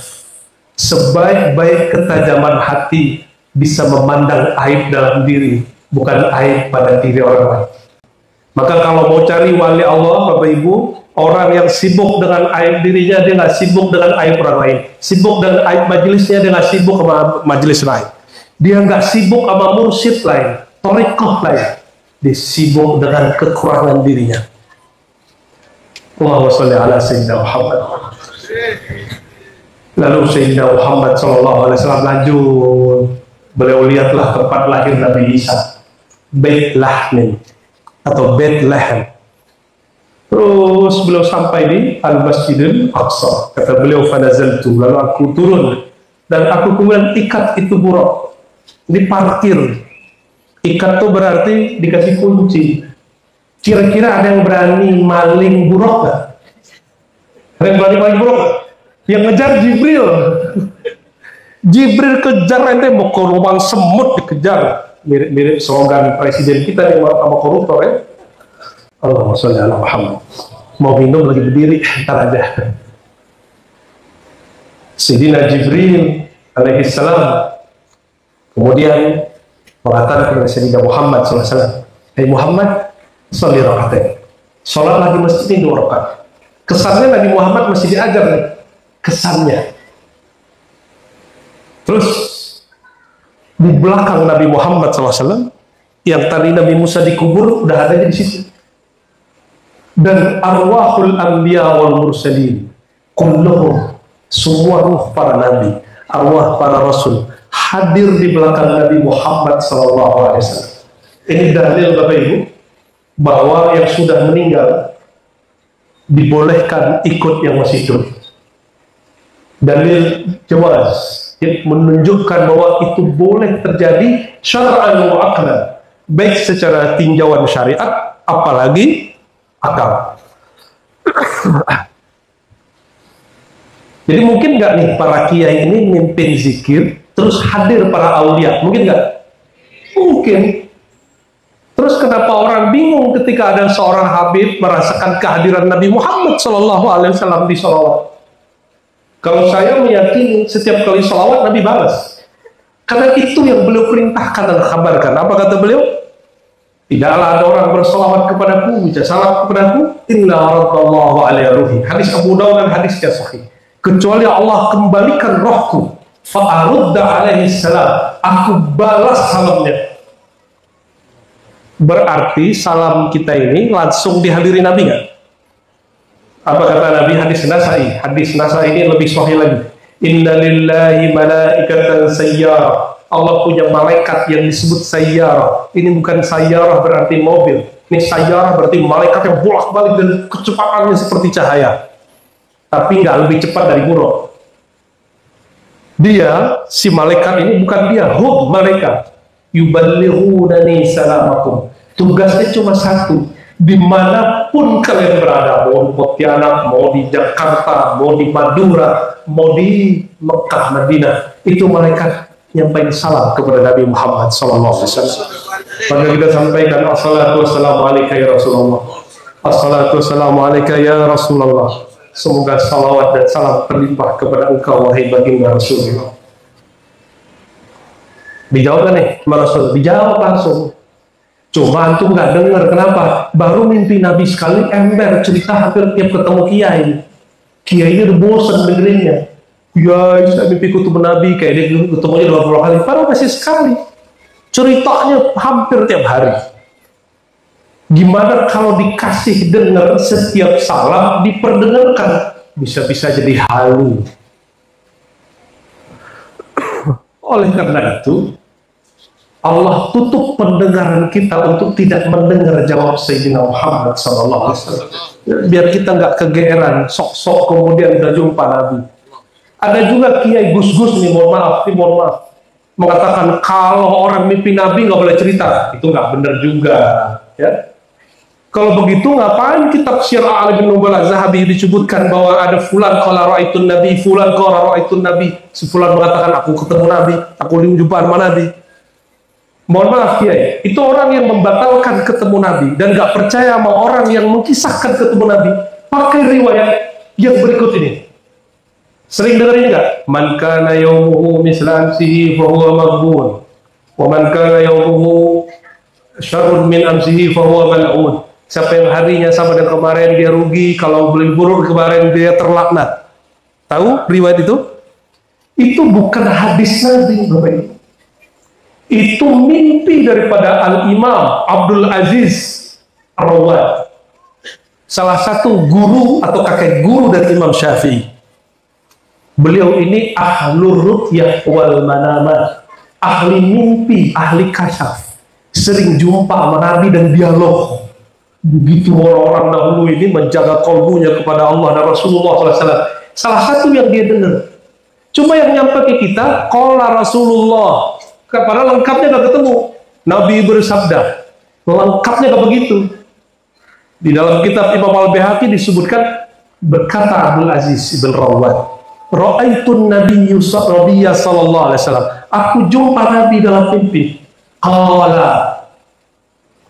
sebaik-baik ketajaman hati bisa memandang aib dalam diri, bukan aib pada diri orang lain. Maka kalau mau cari wali Allah, Bapak Ibu, orang yang sibuk dengan aib dirinya, dia nggak sibuk dengan aib orang lain. Sibuk dengan aib majelisnya, dia nggak sibuk sama majelis lain. Dia nggak sibuk sama mursyid lain, thariqah lain. Dia sibuk dengan kekurangan dirinya. Allahumma sholli ala Sayyidina Muhammad. Lalu Sayyidina Muhammad SAW lanjut. Beliau lihatlah tempat lahir Nabi Isa, Beit Lahmin atau Bethlehem. Terus beliau sampai di Al-Masjidil Aqsa. Kata beliau, fanazaltu, lalu aku turun dan aku kemudian ikat itu buruk, diparkir. Ikat itu berarti dikasih kunci. Kira-kira ada yang berani maling buruk nggak? Ada yang berani maling buruk nggak? Yang ngejar Jibril. Jibril kejar, ente mau ke lubang semut dikejar. Mirip-mirip slogan presiden kita yang sama koruptor ya. Allahumma sholli ala Muhammad. Mau minum lagi berdiri, ntar aja. Sayyidina Jibril alaihissalam kemudian mengatakan kepada Sayyidina Muhammad SAW, "Hai Muhammad, sholli rakaatain." Sholat lagi masjid ini 2 rakaat. Kesannya Nabi Muhammad masih diajar nih. Kesannya. Terus di belakang Nabi Muhammad SAW, yang tadi Nabi Musa dikubur, udah adanya di situ. Dan arwahul anbiya wal mursalin, kulluhum, semua ruh para nabi, arwah para rasul, hadir di belakang Nabi Muhammad SAW. Ini dalil Bapak Ibu bahwa yang sudah meninggal dibolehkan ikut yang masih hidup. Dalil jawaz, menunjukkan bahwa itu boleh terjadi syar'an wa aqlan, baik secara tinjauan syariat apalagi akal. Jadi mungkin nggak nih para kiai ini mimpin zikir terus hadir para aulia, mungkin nggak? Mungkin. Terus kenapa orang bingung ketika ada seorang habib merasakan kehadiran Nabi Muhammad SAW di sholawat? Kalau saya meyakini setiap kali sholawat Nabi balas, karena itu yang beliau perintahkan dan kabarkan. Apa kata beliau? Tidaklah ada orang bersolawat kepadaku, baca salam kepadaku, inna radallahu alaihi ruhi. Hadis Abu Dawud dan hadisnya sahih. Kecuali Allah kembalikan rohku, fa'arudda alaihi salam, aku balas salamnya. Berarti salam kita ini langsung dihadiri Nabi nggak? Apa kata Nabi? Hadis Nasai. Hadis Nasai ini lebih sahih lagi. Inna lillahi malaikatan sayyara. Allah punya malaikat yang disebut sayyarah. Ini bukan sayyarah berarti mobil. Ini sayyarah berarti malaikat yang bolak-balik dan kecepatannya seperti cahaya. Tapi nggak lebih cepat dari buruk. Dia, si malaikat ini bukan dia, malaikat. Yuballighunani salamakum. Tugasnya cuma satu. Dimanapun kalian berada, mau di Pontianak, mau di Jakarta, mau di Madura, mau di Mekah, Madinah, itu malaikat nyampaikan salam kepada Nabi Muhammad SAW. Maka kita sampaikan assalatu wassalamu alaika ya Rasulullah, assalatu wassalamu alaika ya Rasulullah. Semoga salawat dan salam terlimpah kepada engkau wahai baginda Rasulullah. Dijawab kan nih Rasul? Dijawab langsung. Cuma antum nggak dengar, kenapa? Baru mimpi Nabi sekali, ember cerita hampir tiap ketemu kiai. Kiainya udah bosan dengerinnya. Kiai, saya mimpi ketemu Nabi, kayak dia ketemunya 20 kali. Padahal masih sekali. Ceritanya hampir tiap hari. Gimana kalau dikasih dengar setiap salam diperdengarkan? Bisa-bisa jadi halu. Oleh karena itu, Allah tutup pendengaran kita untuk tidak mendengar jawab Sayyidina Muhammad SAW. Biar kita nggak kegeeran, sok-sok kemudian udah jumpa Nabi. Ada juga kiai gus-gus nih, mohon maaf, mengatakan kalau orang mimpi Nabi nggak boleh cerita. Itu nggak benar juga. Ya. Kalau begitu ngapain kitab Syiar A'lam bin Nubala Zahabi disebutkan bahwa ada fulan qala ra'aitun Nabi, fulan qala ra'aitun Nabi. Si fulan mengatakan aku ketemu Nabi, aku jumpa sama Nabi. Mohon maaf Kiai, itu orang yang membatalkan ketemu Nabi dan gak percaya sama orang yang mengkisahkan ketemu Nabi pakai riwayat yang berikut ini. Sering dengerin nggak? Man kana yawmuhu misla amsihi fahuwa maghbun, wa man kana yawmuhu syarrun min amsihi fahuwa mal'un. Siapa yang harinya sama dengan kemarin dia rugi, kalau beli buruk kemarin dia terlaknat. Tahu riwayat itu? Itu bukan hadis Nabi, Bapak Ibu. Itu mimpi daripada Al-Imam Abdul Aziz Ar-Rawad, salah satu guru atau kakek guru dari Imam Syafi'i. Beliau ini ahlur ru'yah wal manamat, ahli mimpi, ahli kasyaf, sering jumpa sama Nabi dan dialog. Begitu orang-orang dahulu ini menjaga kalbunya kepada Allah dan Rasulullah SAW. Salah satu yang dia dengar, cuma yang nyampe ke kita qala Rasulullah. Padahal lengkapnya gak ketemu. Nabi bersabda, lengkapnya gak begitu. Di dalam kitab Imam Al-Baihaqi disebutkan, berkata Abdul Aziz ibn Rawad, ra'aitun Nabi sallallahu alaihi wasallam, aku jumpa Nabi dalam mimpi. Qala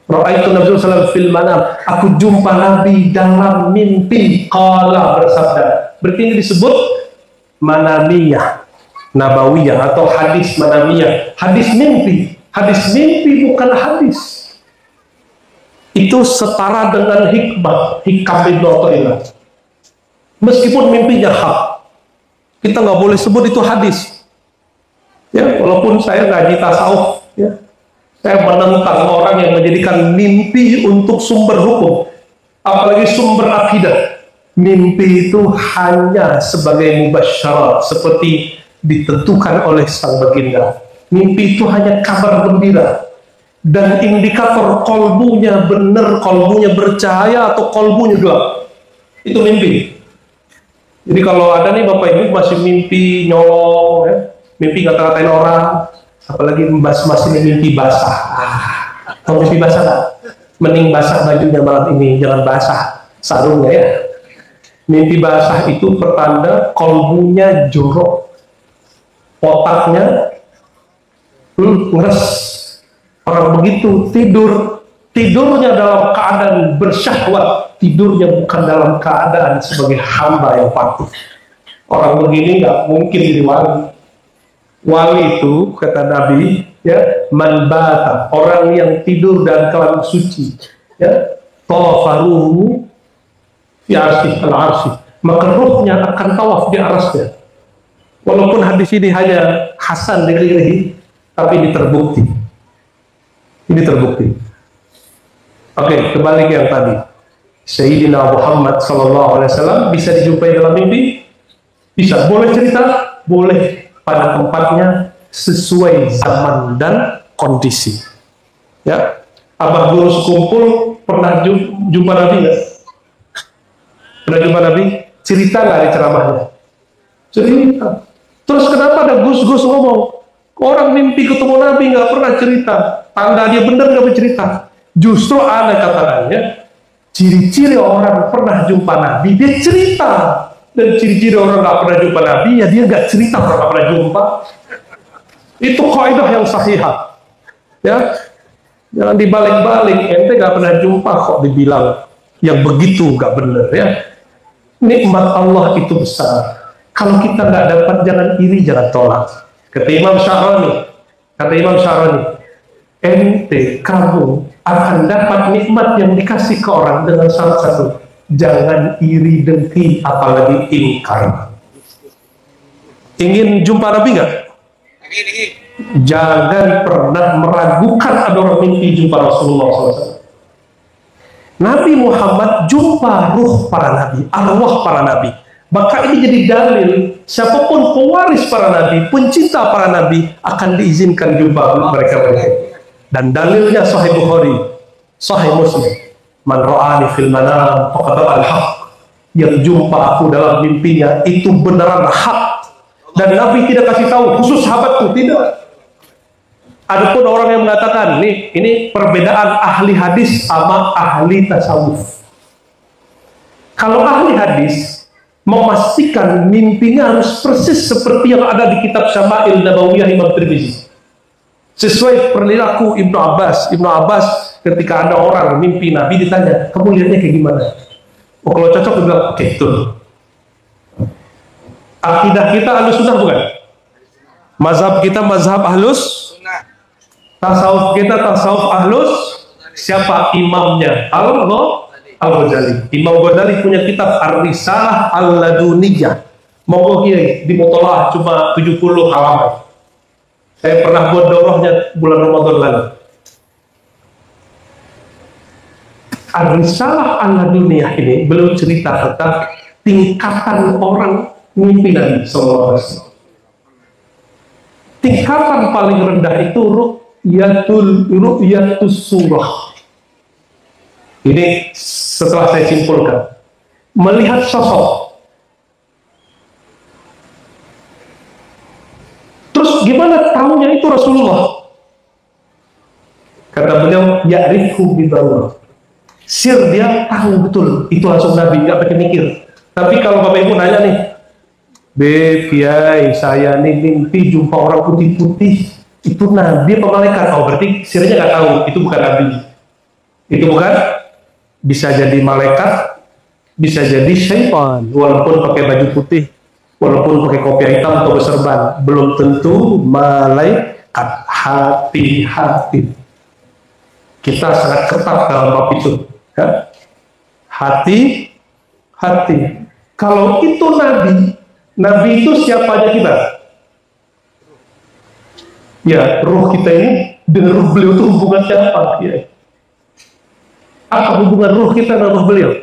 ra'aitun Nabi sallallahu alaihi wasallam fil manam, aku jumpa Nabi dalam mimpi. Qala bersabda. Berarti ini disebut manamiyah nabawiyah atau hadis manamiyah, hadis mimpi. Hadis mimpi bukan hadis. Itu setara dengan hikmah, hikam Ibnu Athaillah. Meskipun mimpinya hak, kita nggak boleh sebut itu hadis. Ya, walaupun saya ngaji tasawuf, ya, saya menentang orang yang menjadikan mimpi untuk sumber hukum, apalagi sumber akidah. Mimpi itu hanya sebagai mubasyarat, seperti ditentukan oleh sang baginda. Mimpi itu hanya kabar gembira dan indikator kolbunya benar, kolbunya bercahaya atau kolbunya gelap. Itu mimpi. Jadi kalau ada nih Bapak Ibu masih mimpi nyolong, ya, mimpi ngata-ngatain orang, apalagi masih mimpi basah. Kalau mimpi basah nggak? Mending basah bajunya malam ini, jangan basah sarungnya ya. Mimpi basah itu pertanda kolbunya jorok, otaknya ngeres. Orang begitu tidurnya dalam keadaan bersyahwat, tidurnya bukan dalam keadaan sebagai hamba yang patuh. Orang begini nggak mungkin jadi wali. Wali itu kata Nabi, ya, man bata, orang yang tidur dan kelam suci, ya, tawafaruhu fi arsy al-arsy, maka ruhnya akan tawaf di arasnya. Walaupun hadis ini hanya hasan diri, tapi ini terbukti. Ini terbukti. Oke, kembali ke yang tadi. Sayyidina Muhammad SAW bisa dijumpai dalam mimpi? Bisa. Boleh cerita? Boleh. Pada tempatnya, sesuai zaman dan kondisi. Ya, Abah Guru sekumpul pernah jumpa Nabi nggak? Pernah jumpa Nabi? Cerita nggak di ceramahnya? Cerita. Terus kenapa ada Gus-Gus ngomong? Orang mimpi ketemu Nabi nggak pernah cerita. Tanda dia benar nggak bercerita. Justru ada katakannya, ciri-ciri orang pernah jumpa Nabi, dia cerita. Dan ciri-ciri orang nggak pernah jumpa Nabi, ya dia nggak cerita orang nggak pernah jumpa. Itu kaidah yang sahihah. Ya, jangan dibalik-balik. Ente nggak pernah jumpa kok dibilang yang begitu nggak benar ya. Nikmat Allah itu besar. Kalau kita nggak dapat, jangan iri, jangan tolak. Kata Imam Sya'rani, ente kamu akan dapat nikmat yang dikasih ke orang dengan salah satu, jangan iri dengki apalagi ingkar. Ingin jumpa Nabi nggak? Jangan pernah meragukan ada orang mimpi jumpa Rasulullah SAW. Nabi Muhammad jumpa ruh para nabi, arwah para nabi. Maka ini jadi dalil, siapapun pewaris para nabi, pencinta para nabi, akan diizinkan jumpa mereka. Dan dalilnya Sahih Bukhari, Sahih Muslim. Man ra'ani fil manam faqad al-haq. Yang jumpa aku dalam mimpinya itu beneran hak. Dan Nabi tidak kasih tahu khusus sahabatku, tidak. Adapun orang yang mengatakan ini perbedaan ahli hadis sama ahli tasawuf. Kalau ahli hadis memastikan mimpinya harus persis seperti yang ada di kitab Syama'il Nabawiyah Imam Tirmizi. Sesuai perilaku Ibnu Abbas. Ibnu Abbas ketika ada orang mimpi Nabi ditanya, kamu lihatnya kayak gimana? Oh, kalau cocok dia bilang, oke, itu. Akidah kita Ahlus Sunnah bukan? Mazhab kita mazhab Ahlus Sunnah. Tasawuf kita tasawuf Ahlus. Siapa imamnya? Al-Ghazali. Imam Ghazali punya kitab Ar-Risalah Al-Laduniyah. Monggo kiai di Mutolaah cuma 70 halaman. Saya pernah buat daurahnya bulan Ramadan lalu. Ar-Risalah Al-Laduniyah ini belum cerita tentang tingkatan orang mimpi Nabi SAW. Tingkatan paling rendah itu ru'yatus surah. Ini setelah saya simpulkan, melihat sosok. Terus gimana tahunya itu Rasulullah? Kata beliau, ya'rifhu bidawah. Sir, dia tahu betul itu langsung Nabi, nggak pakai mikir. Tapi kalau Bapak Ibu nanya nih, Kiai, saya nih mimpi jumpa orang putih-putih, itu Nabi apa malaikat? Oh, berarti sirnya nggak tahu, itu bukan Nabi. Itu bukan. Bisa jadi malaikat, bisa jadi syaitan, walaupun pakai baju putih, walaupun pakai kopiah hitam atau berserban, belum tentu malaikat. Hati-hati. Kita sangat ketat dalam bab itu. Ya? Hati-hati. Kalau itu Nabi itu siapa aja kita? Ya, ruh kita ini dengan ruh beliau itu hubungannya apa? Ya. Apa hubungan ruh kita dengan ruh beliau?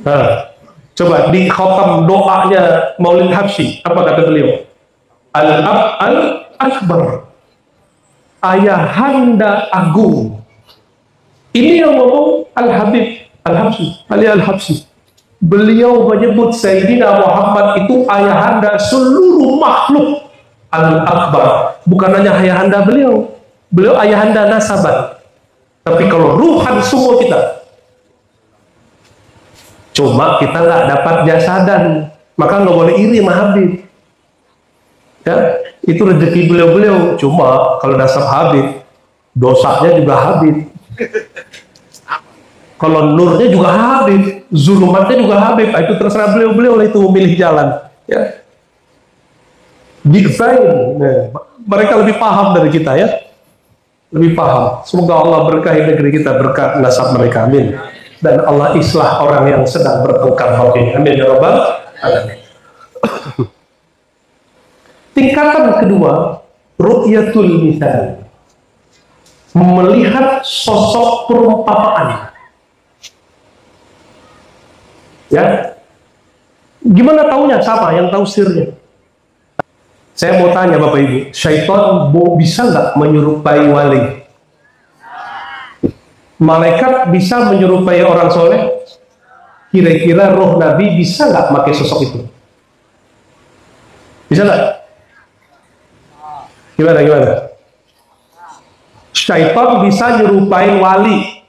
Nah, coba di khatam doanya Maulid Habsyi, apa kata beliau? Al-Ab al-Akbar, Ayahanda Agung. Ini yang ngomong Al-Habib Al-Habsyi, Ali Al-Habsyi. Beliau menyebut Sayyidina Muhammad itu ayahanda seluruh makhluk Al-Akbar. Bukan hanya ayahanda beliau ayahanda nasaban. Tapi kalau ruhan semua kita, cuma kita nggak dapat jasadan, maka nggak boleh iri sama Habib. Ya, itu rezeki beliau. Cuma kalau nasab Habib, dosanya juga Habib. Kalau nurnya juga Habib, zulumatnya juga Habib. Itu terserah beliau lah itu memilih jalan. Ya, mereka lebih paham dari kita ya. Lebih paham. Semoga Allah berkahi negeri kita berkat nasab mereka, amin. Dan Allah islah orang yang sedang bertengkar batin, amin ya rabbal alamin. Tingkatan kedua, ru'yatul mithal, melihat sosok perumpamaan. Ya, gimana taunya? Sama yang tahu sirnya. Saya mau tanya Bapak Ibu, syaitan bisa nggak menyerupai wali? Malaikat bisa menyerupai orang soleh? Kira-kira roh Nabi bisa nggak pakai sosok itu? Bisa nggak? Gimana? Syaitan bisa nyerupain wali,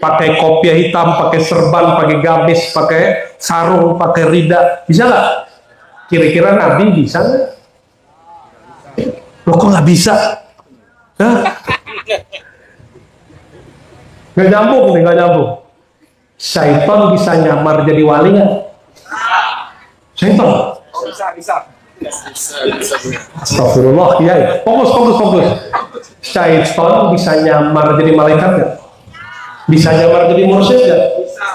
pakai kopiah hitam, pakai serban, pakai gamis, pakai sarung, pakai rida, bisa nggak? Kira-kira Nabi bisa nggak? Loh, kok nggak bisa? Hah? Nggak nyambung nih, nggak nyambung. Syaitan bisa nyamar jadi wali nggak? Syaitan? Bisa. Astagfirullah, ya. Fokus. Syaitan bisa nyamar jadi malaikat nggak? Bisa nyamar jadi mursyid nggak?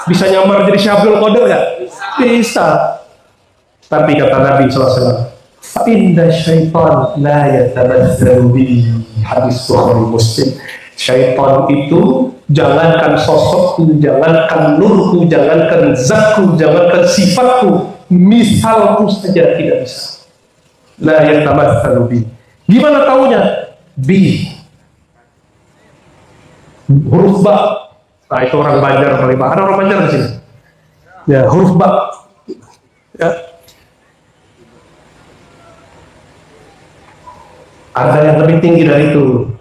Bisa nyamar jadi Syabdul Qadir nggak? Bisa. Tapi kata Nabi SAW, inna syaitan la yatamatsalu bi, hadis Bukhari Muslim. Syaitan itu jangankan sosokku, jangankan nurku, jangankan zatku, jangankan sifatku, misalku saja tidak bisa. La yatamatsalu bi. Gimana taunya? Bi. Huruf ba. Nah, itu orang Banjar paling Ada orang Banjar di sini. Ya, huruf ba. Ya. Ada yang lebih tinggi dari itu.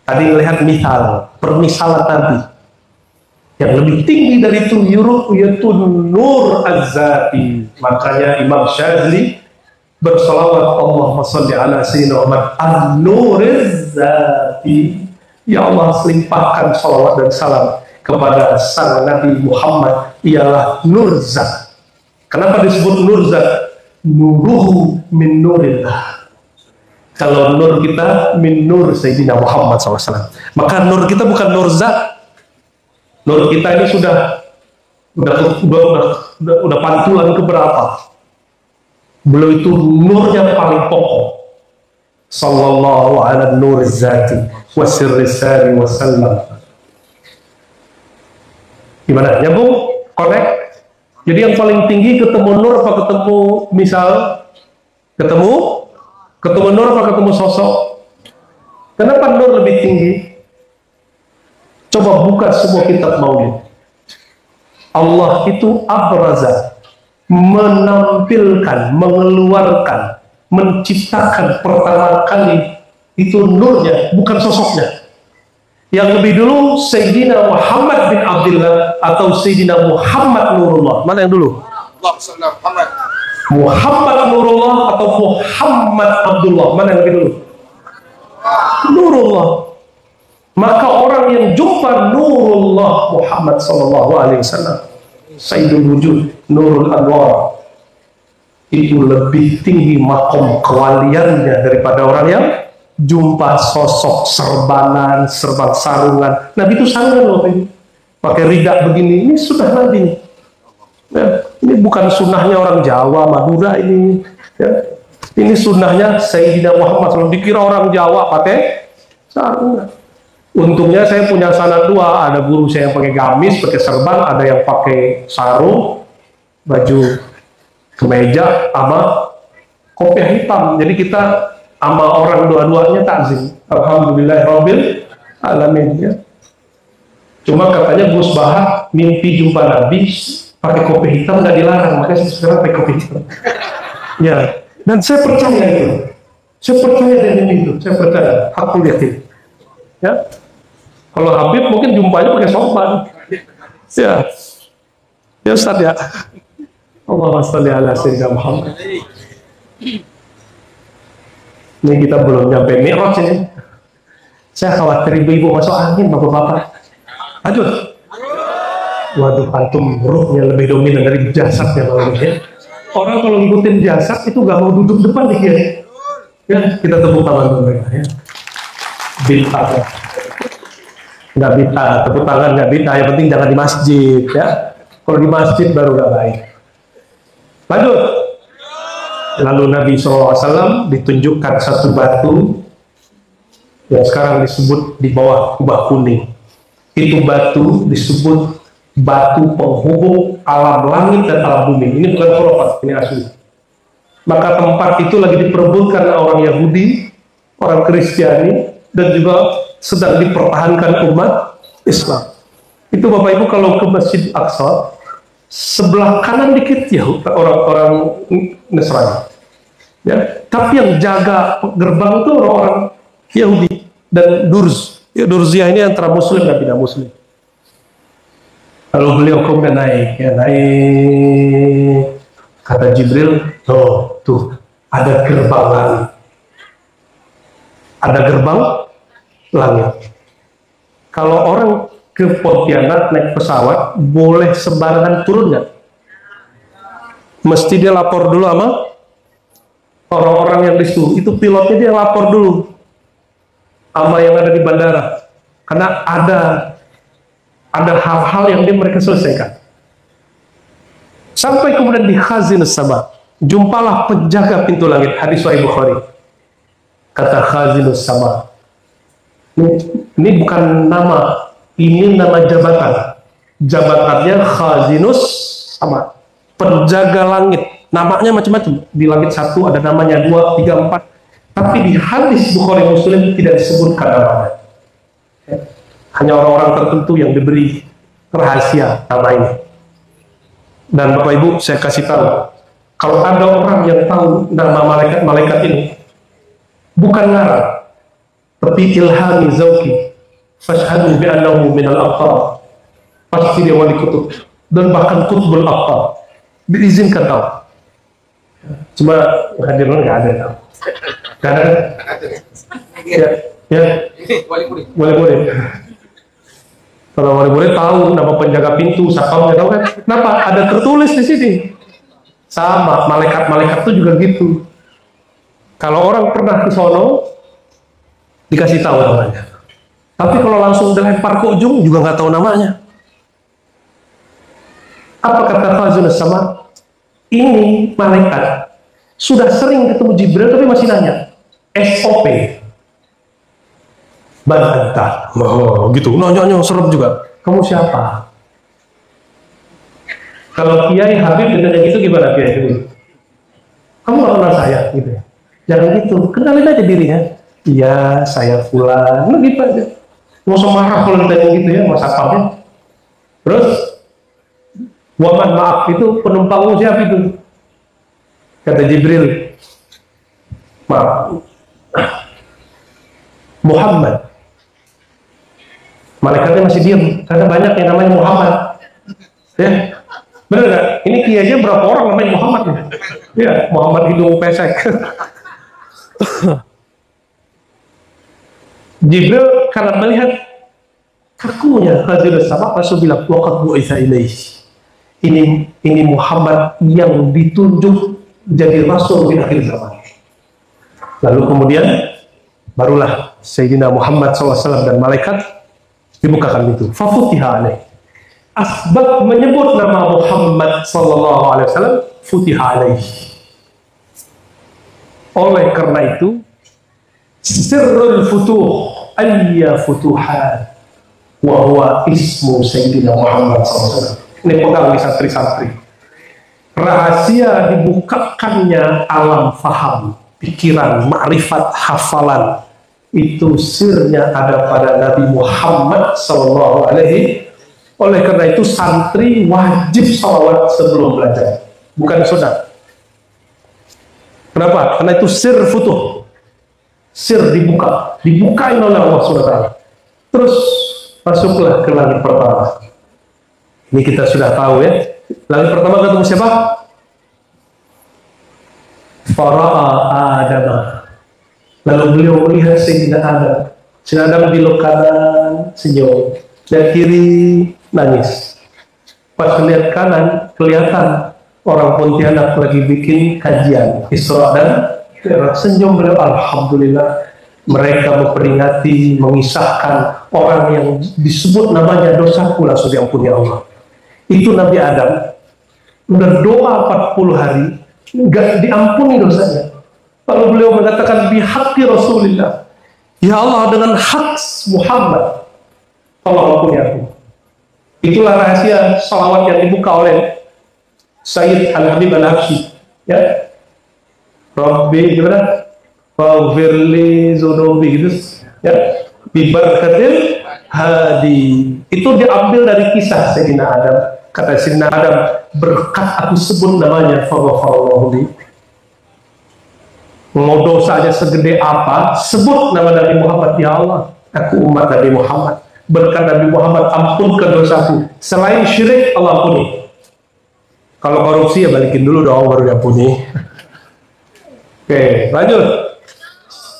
Tadi melihat misal, permisalan Nabi. Yang lebih tinggi dari itu yaitu nur az-zati. Makanya Imam Syadzili bersalawat, Allahumma sholli ala sayyidina Muhammad an-nuriz zati. Ya Allah, limpahkan salawat dan salam kepada sang Nabi Muhammad, ialah nur zat. Kenapa disebut nur zat? Nuruhu min nurillah. Kalau nur kita min nur Sayyidina Muhammad SAW. Maka nur kita bukan nur zat. Nur kita ini sudah pantulan keberapa? Beliau itu nurnya paling pokok. Sallallahu ala nur zati wa sirri sari wa sallam. Gimana? Nyambung? Connect? Jadi yang paling tinggi ketemu nur apa ketemu misal? Ketemu nur apa ketemu sosok? Kenapa nur lebih tinggi? Coba buka semua kitab maulid. Allah itu abraza, menampilkan, mengeluarkan, menciptakan pertama kali itu nurnya, bukan sosoknya. Yang lebih dulu Sayyidina Muhammad bin Abdullah atau Sayyidina Muhammad Nurullah. Mana yang dulu? Muhammad Nurullah atau Muhammad Abdullah, mana yang lebih dulu? Nurullah. Maka orang yang jumpa Nurullah Muhammad sallallahu alaihi wasallam, Sayyidul Wujud, Nurul Anwar, itu lebih tinggi makom kewaliannya daripada orang yang jumpa sosok serban sarungan. Nabi itu sangat loh, pakai rida begini. Ini sudah Nabi. Ya, ini bukan sunnahnya orang Jawa, Madura ini. Ya. Ini sunnahnya Sayyidina Muhammad SAW. Dikira orang Jawa pakai sarungan. Untungnya saya punya sanad dua. Ada guru saya yang pakai gamis, pakai serban, ada yang pakai sarung, baju kemeja, sama kopiah hitam. Jadi kita sama orang dua-duanya takzim. Alhamdulillahirabbil alamin. Ya. Cuma katanya Gus Bahar mimpi jumpa Nabi pakai kopi hitam, nggak dilarang, makanya saya sekarang pakai kopi hitam. Ya, dan saya percaya itu. Saya percaya dengan itu. Saya percaya. Aku yakin. Ya. Kalau Habib mungkin jumpanya pakai sorban. Ya. Ya Ustaz ya. Allahumma sholli ala sayyidina Muhammad. Ini kita belum nyampe Mi'raj ini. Saya khawatir ibu-ibu masuk angin, bapak-bapak. Lanjut. Waduh, antum ruhnya lebih dominan dari jasadnya malam ini. Orang kalau ngikutin jasad itu gak mau duduk depan nih ya. Ya, kita tepuk tangan dulu ya. Bintang ya. Nggak bintang, tepuk tangan nggak bintang. Yang penting jangan di masjid ya. Kalau di masjid baru gak baik. Lanjut. Lalu Nabi SAW ditunjukkan satu batu yang sekarang disebut di bawah kubah kuning. Itu batu disebut batu penghubung alam langit dan alam bumi. Ini bukan khurafat, ini asli. Maka tempat itu lagi diperebutkan orang Yahudi, orang Kristiani, dan juga sedang dipertahankan umat Islam. Itu Bapak Ibu kalau ke Masjid Aqsa, sebelah kanan dikit ya orang-orang Nasrani. Ya, tapi yang jaga gerbang itu orang-orang Yahudi dan Durz. Ya, Durziyah ini antara Muslim dan tidak Muslim. Lalu beliau kemudian naik, kata Jibril, tuh ada gerbang langit. Ada gerbang langit. Kalau orang ke Pontianak naik pesawat, boleh sembarangan turun nggak? Mesti dia lapor dulu sama orang-orang yang di situ. Itu pilotnya dia lapor dulu sama yang ada di bandara. Karena ada hal-hal yang mereka selesaikan. Sampai kemudian di Khazinus Sama, jumpalah penjaga pintu langit. Hadis Sahih Bukhari. Kata Khazinus Sama, ini bukan nama, ini nama jabatan. Jabatannya Khazinus Sama, penjaga langit. Namanya macam-macam. Di langit satu ada namanya 2, 3, 4. Tapi di hadis Bukhari Muslim tidak disebutkan namanya. Hanya orang-orang tertentu yang diberi rahasia nama ini. Dan Bapak Ibu, saya kasih tahu, kalau ada orang yang tahu nama malaikat-malaikat ini, bukan ngarang, tapi ilhami zauki, fashhadu bi'annahu minal aqtar, pasti dia wali kutub, dan bahkan kutbul aqtar, diizinkan tahu. Cuma hadirin nggak ada tahu. Karena ya, wali murid. Kalau wali murid tahu nama penjaga pintu, satpamnya tahu kan? Kenapa? Ada tertulis di sini. Sama, malaikat-malaikat itu juga gitu. Kalau orang pernah ke sono, dikasih tahu namanya. Tapi kalau langsung dilempar ke ujung, juga nggak tahu namanya. Apa kata Khazinus Sama? Ini malaikat sudah sering ketemu Jibril, tapi masih nanya SOP. Bantah, gitu, nanya serem juga. Kamu siapa? Kalau Kiai Habib ditanya gitu gimana Kiai? Kamu nggak kenal saya, gitu ya? Jangan gitu, kenalin aja dirinya. Iya, saya Fulan, gitu aja. Mau semarah kalau ditanya gitu ya, masa apa? Terus, waman maaf itu penumpangmu siapa itu? Kata Jibril, maaf, Muhammad. Malaikatnya masih diam karena banyak yang namanya Muhammad. Ya, benar nggak? Ini kiainya berapa orang namanya Muhammad? Ya, Muhammad hidung pesek. Jibril karena melihat kakunya Khazinus Sama, Rasul bilang, waqad bu'itsa ilaihi. Ini Muhammad yang ditunjuk jadi Rasul di akhir zaman. Lalu kemudian barulah Sayyidina Muhammad SAW dan malaikat dibukakan itu. Fafutiha alaih. Asbab menyebut nama Muhammad SAW, futiha alaih. Oleh karena itu, sirrul futuh, ayya futuhan, wa huwa ismu Sayyidina Muhammad SAW. Ini pegang di santri-santri. Rahasia dibukakannya alam faham, pikiran, ma'rifat, hafalan, itu sirnya ada pada Nabi Muhammad SAW. Oleh karena itu santri wajib salawat sebelum belajar, bukan sunnah. Kenapa? Karena itu sir futuh, sir dibukain oleh Allah SWT. Terus masuklah ke langit pertama. Ini kita sudah tahu ya. Langit pertama ketemu siapa? Fara'a Adamah. Lalu beliau melihat Sayyidina Adam. Sayyidina Adam belok kanan, senyum. Dan kiri, nangis. Pas lihat kanan, kelihatan orang Pontianak lagi bikin kajian Isra dan Mi'raj. Senyum beliau, alhamdulillah. Mereka memperingati, mengisahkan orang yang disebut namanya dosaku langsung diampuni Allah. Itu Nabi Adam. Berdoa 40 hari, nggak diampuni dosanya. Lalu beliau mengatakan bihaqqi Rasulillah, ya Allah, dengan hak Muhammad, Allah ampuni aku. Itulah rahasia salawat yang dibuka oleh Sayyid Al-Habib Al-Habsyi, ya. Rabbi gimana? Faghfirli dzunubi gitu ya. Bibarakatil hadi. Itu diambil dari kisah Sayyidina Adam. Kata Sayyidina Adam, berkat aku sebut namanya faghfarallahu li. Mau dosanya segede apa, sebut nama Nabi Muhammad, ya Allah, aku umat Nabi Muhammad. Berkat Nabi Muhammad ampunkan dosaku. Selain syirik Allah ampuni. Kalau korupsi ya balikin dulu dong baru diampuni. Oke, lanjut.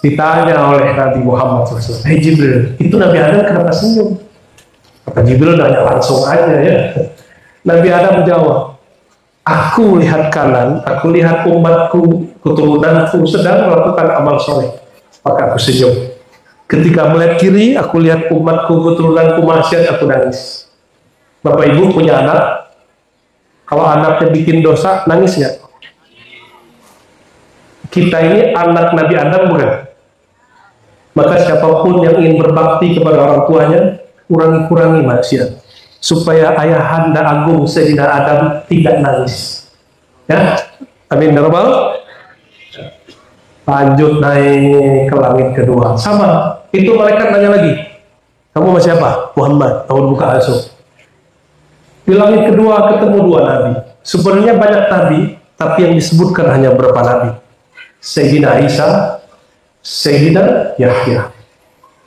Ditanya oleh Nabi Muhammad SAW, "Hei Jibril, itu Nabi Adam kenapa senyum?" Kata Jibril nanya langsung aja ya. Nabi Adam menjawab, "Aku lihat kanan, aku lihat umatku, keturunanku sedang melakukan amal soleh, maka aku senyum. Ketika melihat kiri, aku lihat umatku, keturunanku maksiat, aku nangis." Bapak Ibu punya anak, kalau anaknya bikin dosa, nangis nggak? Kita ini anak Nabi Adam bukan? Maka siapapun yang ingin berbakti kepada orang tuanya, kurangi maksiat, supaya ayahanda agung Sayyidina Adam tidak nangis. Ya, amin ya rabbal. Lanjut naik ke langit kedua, sama itu malaikat nanya lagi, "Kamu masih apa?" "Muhammad." "Tahun buka asuh." Di langit kedua ketemu dua nabi. Sebenarnya banyak nabi, tapi yang disebutkan hanya beberapa nabi. Sayyidina Isa, Sayyidina Yahya.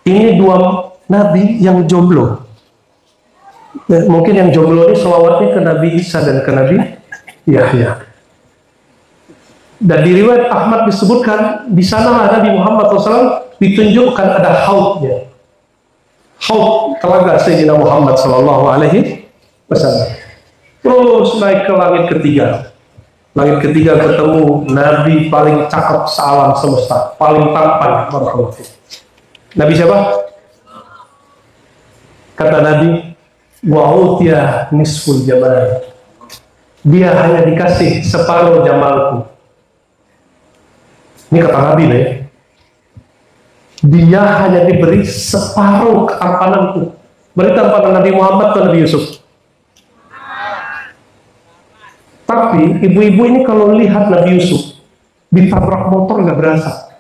Ini dua nabi yang jomblo. Mungkin yang jomblo ini selawatnya ke Nabi Isa dan ke Nabi Yahya. Dan di riwayat Ahmad disebutkan di sana Nabi Muhammad SAW ditunjukkan ada haudnya. Haud telaga Sayyidina Muhammad SAW. Terus naik ke langit ketiga. Langit ketiga ketemu Nabi paling cakep sealam semesta, paling tampan. Nabi siapa? Kata Nabi, "Wa'utiya nisful jamal." Dia hanya dikasih separuh jamalku. Ini kata Nabi nih. Dia hanya diberi separuh ketampananku. Berarti tampanan Nabi Muhammad atau Nabi Yusuf? Tapi ibu-ibu ini kalau lihat Nabi Yusuf ditabrak motor nggak berasa,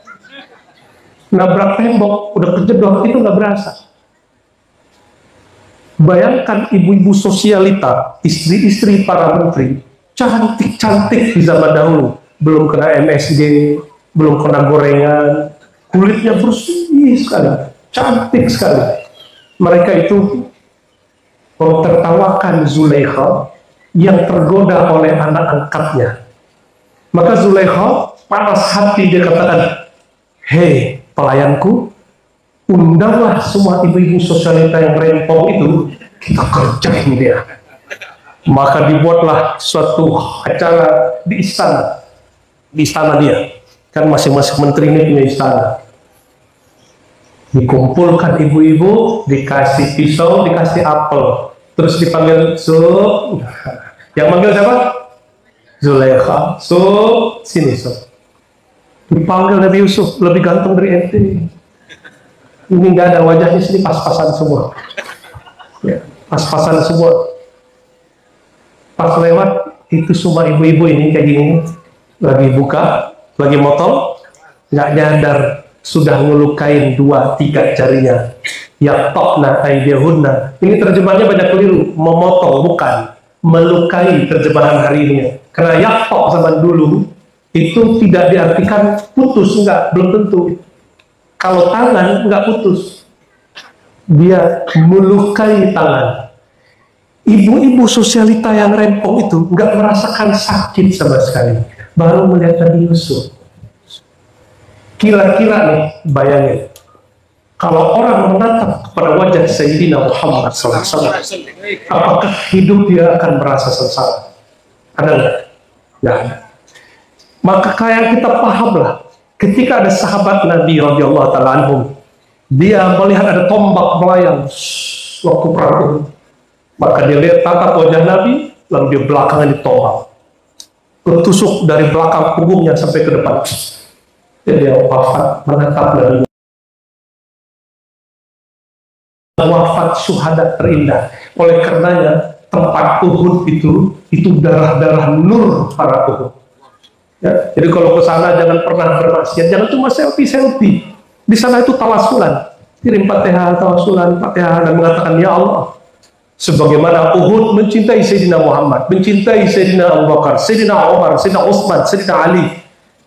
nabrak tembok udah kejedot itu nggak berasa. Bayangkan ibu-ibu sosialita, istri-istri para menteri, cantik-cantik di zaman dahulu, belum kena MSG, belum kena gorengan, kulitnya bersih sekali, cantik sekali. Mereka itu tertawakan Zulaikha yang tergoda oleh anak angkatnya. Maka Zulaikha panas hati, dia katakan, "Hei pelayanku, undanglah semua ibu-ibu sosialita yang rempong itu, kita kerjain dia." Maka dibuatlah suatu acara di istana. Di istana dia, kan masing-masing menteri ini punya istana. Dikumpulkan ibu-ibu, dikasih pisau, dikasih apel, terus dipanggil Sub. Yang manggil siapa? Zulaikha. Sub, sini Sub. Dipanggil Nabi Yusuf, lebih ganteng dari ente. Ini nggak ada wajahnya, sini pas-pasan semua. Ya, pas-pasan semua. Pas lewat, itu semua ibu-ibu ini kayak gini, lagi buka, lagi motong, nggak nyadar sudah ngelukain 2-3 jarinya. Yaqta'na aydiyahunna. Ini terjemahannya banyak keliru, memotong bukan, melukai terjemahan hari ini. Karena yaqta' zaman dulu itu tidak diartikan putus, enggak, belum tentu. Kalau tangan enggak putus, dia melukai tangan. Ibu-ibu sosialita yang rempong itu enggak merasakan sakit sama sekali, baru melihat Nabi Yusuf. Kira-kira nih, bayangin, kalau orang menatap kepada wajah Sayyidina Muhammad SAW, apakah hidup dia akan merasa sengsara? Ada nggak? Nggak ada. Maka kayak kita pahamlah, ketika ada sahabat Nabi radhiyallahu ta'ala anhum, dia melihat ada tombak melayang waktu perang Uhud, maka dia lihat tatap wajah Nabi, lalu dia belakangan ditombak, ketusuk dari belakang punggungnya sampai ke depan. Dia wafat menatap Nabi. Wafat syuhada terindah. Oleh karenanya tempat Uhud itu darah-darah nur para Uhud. Ya, jadi kalau ke sana jangan pernah bermaksiat, jangan cuma selfie. Di sana itu tawasulan, kirim Fatihah, tawasulan, Fatihah, dan mengatakan ya Allah, sebagaimana Uhud mencintai Sayyidina Muhammad, mencintai Sayyidina Abu Bakar, Sayyidina Umar, Sayyidina Utsman, Sayyidina Ali,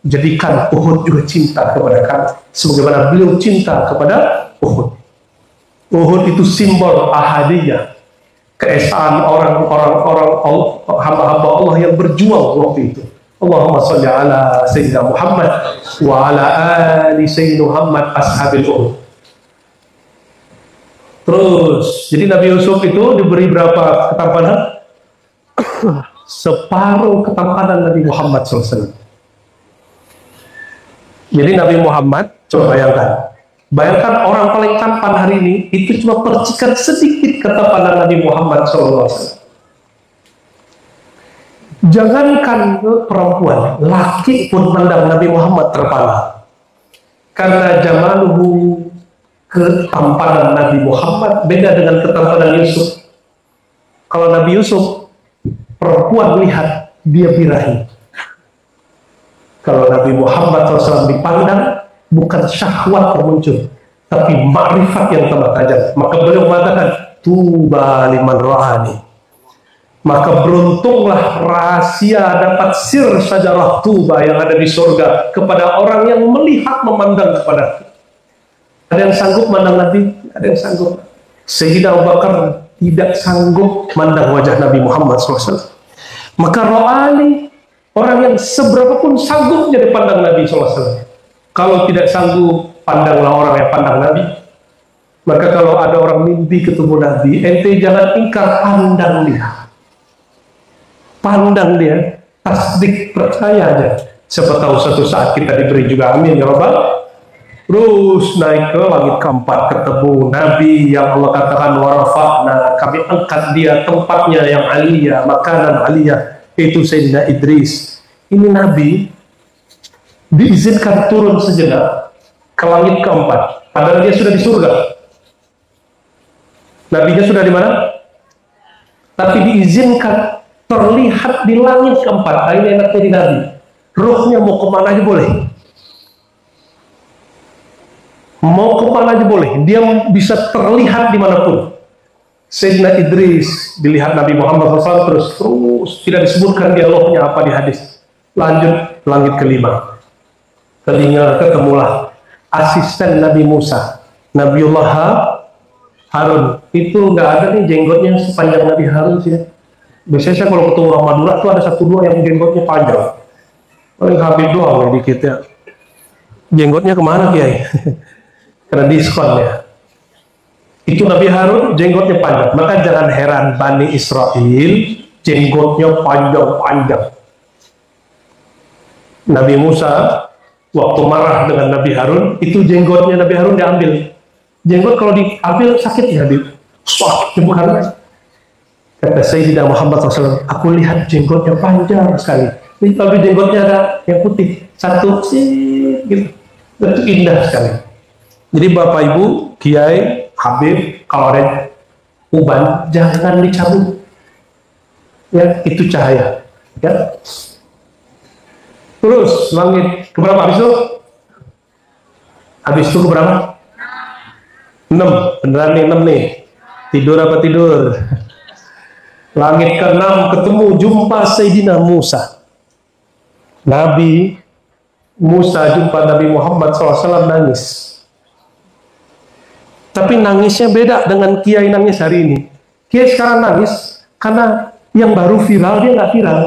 jadikan Uhud juga cinta kepada kami, sebagaimana beliau cinta kepada Uhud. Uhud itu simbol ahadiyah, keesaan orang-orang hamba-hamba Allah yang berjuang waktu itu. Allahumma sholli ala Sayyidina Muhammad wa ala ali Sayyidina Muhammad ashabil Uhud. Terus, jadi Nabi Yusuf itu diberi berapa ketampanan? Separuh ketampanan Nabi Muhammad SAW. Jadi Nabi Muhammad, coba bayangkan orang paling tampan hari ini, itu cuma percikan sedikit ketampanan Nabi Muhammad SAW. Jangankan perempuan, laki pun pandang Nabi Muhammad terpana. Karena jamaluhu, ketampanan Nabi Muhammad beda dengan ketampanan Yusuf. Kalau Nabi Yusuf, perempuan lihat, dia birahi. Kalau Nabi Muhammad SAW dipandang, bukan syahwat yang muncul, tapi makrifat yang tambah tajam. Maka beliau mengatakan, tuba liman ra'ani. Maka beruntunglah rahasia dapat sir sajarah tuba yang ada di surga kepada orang yang melihat memandang kepada. Ada yang sanggup mandang Nabi, ada yang sanggup. Sayyidina Abu Bakar tidak sanggup mandang wajah Nabi Muhammad SAW. Maka ro'ani, orang yang seberapapun sanggupnya dipandang Nabi SAW. Kalau tidak sanggup, pandanglah orang yang pandang Nabi. Maka kalau ada orang mimpi ketemu Nabi, ente jangan ingkar, pandang dia. Pandang dia, tasdik, percaya aja. Siapa tahu suatu saat kita diberi juga, amin ya Rabbal. Terus naik ke langit keempat, ketemu Nabi yang Allah katakan warafa'na, kami angkat dia tempatnya yang aliyah, makanan aliyah, itu Sayyidina Idris. Ini Nabi diizinkan turun sejenak ke langit keempat, padahal dia sudah di surga. Nabinya sudah di mana? Tapi diizinkan terlihat di langit keempat. Ini enaknya di Nabi, ruhnya mau kemana aja boleh. Mau kemana aja boleh, dia bisa terlihat dimanapun. Sayyidina Idris dilihat Nabi Muhammad SAW, terus tidak disebutkan dialognya apa di hadis. Lanjut langit kelima, ketemulah asisten Nabi Musa, Nabiullah Harun. Itu nggak ada nih jenggotnya sepanjang Nabi Harun sih. Biasanya saya kalau ketemu orang Madura tuh ada satu dua yang jenggotnya panjang. Paling Habib doang ya dikit ya. Jenggotnya kemana Kiai? Karena diskon ya. Itu Nabi Harun jenggotnya panjang. Maka jangan heran Bani Israel jenggotnya panjang-panjang. Nabi Musa waktu marah dengan Nabi Harun, itu jenggotnya Nabi Harun diambil. Jenggot kalau diambil sakit ya, sakit bukan? Kata Sayyidina Muhammad SAW, aku lihat jenggotnya panjang sekali. Ini tapi jenggotnya ada yang putih, satu sih, gitu. Itu indah sekali. Jadi Bapak Ibu, Kiai, Habib, kalau ada uban, jangan dicabut. Ya, itu cahaya. Ya. Terus langit keberapa habis itu? Habis itu keberapa? 6. Beneran nih 6 nih. Tidur apa tidur? Langit ke-6 ketemu, jumpa Sayyidina Musa. Nabi Musa jumpa Nabi Muhammad SAW, nangis. Tapi nangisnya beda dengan Kiai nangis hari ini. Kiai sekarang nangis karena yang baru viral, dia nggak viral.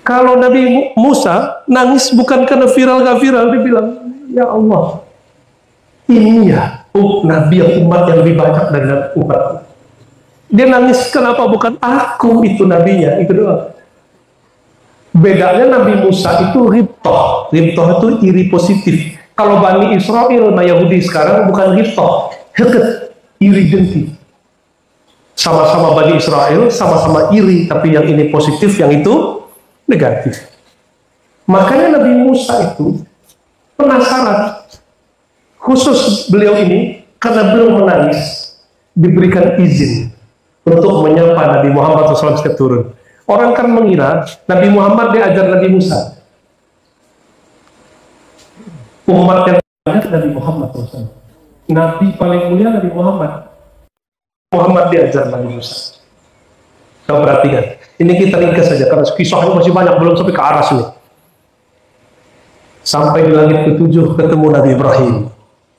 Kalau Nabi Musa nangis bukan karena viral gak viral, dia bilang, ya Allah, ini ya Nabi yang umat yang lebih banyak dari umat. Dia nangis kenapa? Bukan aku itu nabinya, itu doang. Bedanya Nabi Musa itu ribtoh. Ribtoh itu iri positif. Kalau Bani Israel, nah Yahudi sekarang bukan ribtoh, heket, iri dengki. Sama-sama Bani Israel, sama-sama iri, tapi yang ini positif, yang itu negatif. Makanya Nabi Musa itu penasaran. Khusus beliau ini, karena beliau menangis, diberikan izin untuk menyapa Nabi Muhammad SAW turun. Orang kan mengira Nabi Muhammad diajar Nabi Musa. Umat yang banyak Nabi Muhammad SAW. Nabi paling mulia Nabi Muhammad. Muhammad diajar Nabi Musa. Kau perhatikan. Ini kita ringkas saja karena kisahnya masih banyak, belum sampai ke aras ini. Sampai di langit ketujuh ketemu Nabi Ibrahim,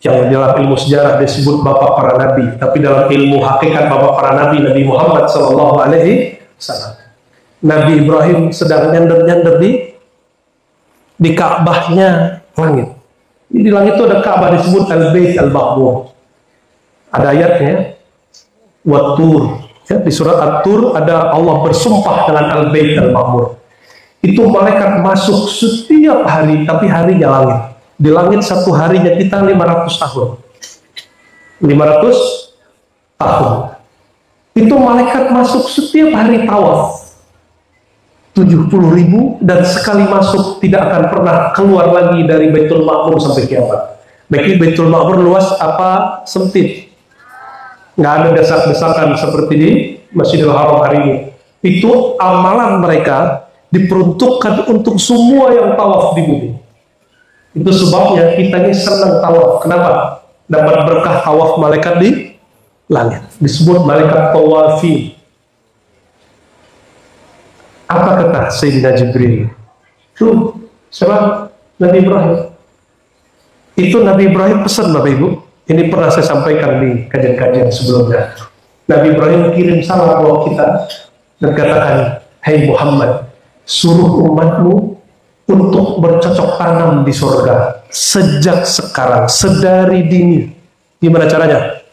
yang dalam ilmu sejarah disebut bapak para nabi, tapi dalam ilmu hakikat bapak para nabi Nabi Muhammad SAW. Nabi Ibrahim sedang nyender-nyender di Ka'bahnya langit. Di langit itu ada Ka'bah disebut Al-Bait Al-Ma'mur. Ada ayatnya, Wat-Tur. Ya, di surat At-Tur ada Allah bersumpah dengan Al-Bait Al-Ma'mur. Itu malaikat masuk setiap hari, tapi harinya langit. Di langit satu harinya kita 500 tahun. 500 tahun. Itu malaikat masuk setiap hari tawaf. 70.000, dan sekali masuk tidak akan pernah keluar lagi dari Baitul Ma'mur sampai kiamat. Baik Baitul Ma'mur luas apa sempit? Nggak ada desak-desakan seperti di Masjidil Haram hari ini. Itu amalan mereka diperuntukkan untuk semua yang tawaf di bumi. Itu sebabnya kita ini senang tawaf. Kenapa? Dapat berkah tawaf malaikat di langit. Disebut malaikat tawafi. Apa kata Sayyidina Jibril? Tuh, siapa? Nabi Ibrahim. Itu Nabi Ibrahim pesan, Bapak Ibu. Ini pernah saya sampaikan di kajian-kajian sebelumnya. Nabi Ibrahim kirim salam buat kita dan katakan, "Hai Muhammad, suruh umatmu untuk bercocok tanam di surga sejak sekarang, sedari dini." Gimana caranya?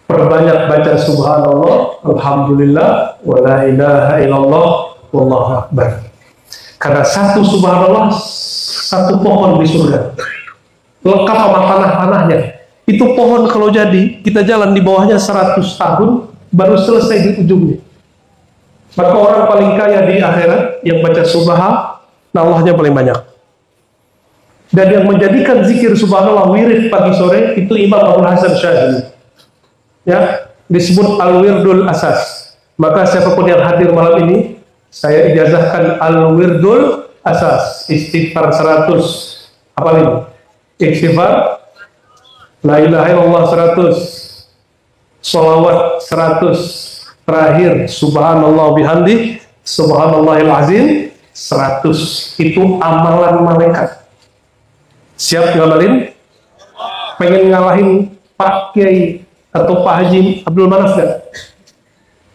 Perbanyak baca subhanallah, alhamdulillah, wa la ilaha illallah, wallahu akbar. Karena satu subhanallah, satu pohon di surga. Lengkap sama tanah-tanahnya. Itu pohon kalau jadi, kita jalan di bawahnya 100 tahun, baru selesai di ujungnya. Maka orang paling kaya di akhirat, yang baca subhanallahnya paling banyak. Dan yang menjadikan zikir subhanallah wirid pagi sore, itu Imam Abdul Hasan Syadzili. Ya, disebut al-wirdul asas. Maka siapapun yang hadir malam ini, saya ijazahkan al-wirdul asas. Istighfar 100. Apa ini? Istighfar la ilaha illallah 100, sholawat 100, terakhir subhanallah bihamdi subhanallahil azim 100. Itu amalan malaikat. Siap ngamalin? Pengen ngalahin Pak Kiai atau Pak Haji Abdul Manaf gak?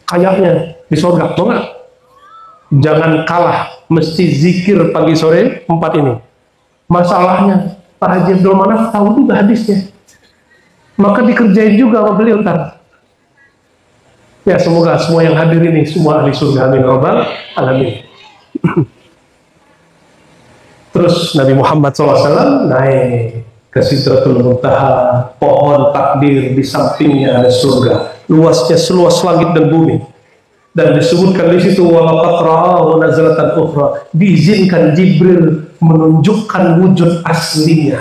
Kayaknya di surga, mau gak? Jangan kalah, mesti zikir pagi sore 4 ini. Masalahnya Pak Haji Abdul Manaf tahu juga hadisnya, maka dikerjain juga sama beliau ntar. Ya, semoga semua yang hadir ini semua ahli surga, amin rabbal alamin. Terus Nabi Muhammad SAW naik ke Sidratul Muntaha, pohon takdir di sampingnya ada surga, luasnya seluas langit dan bumi. Dan disebutkan di situ walaqad ra'ahu nazlatan ukhra, diizinkan Jibril menunjukkan wujud aslinya.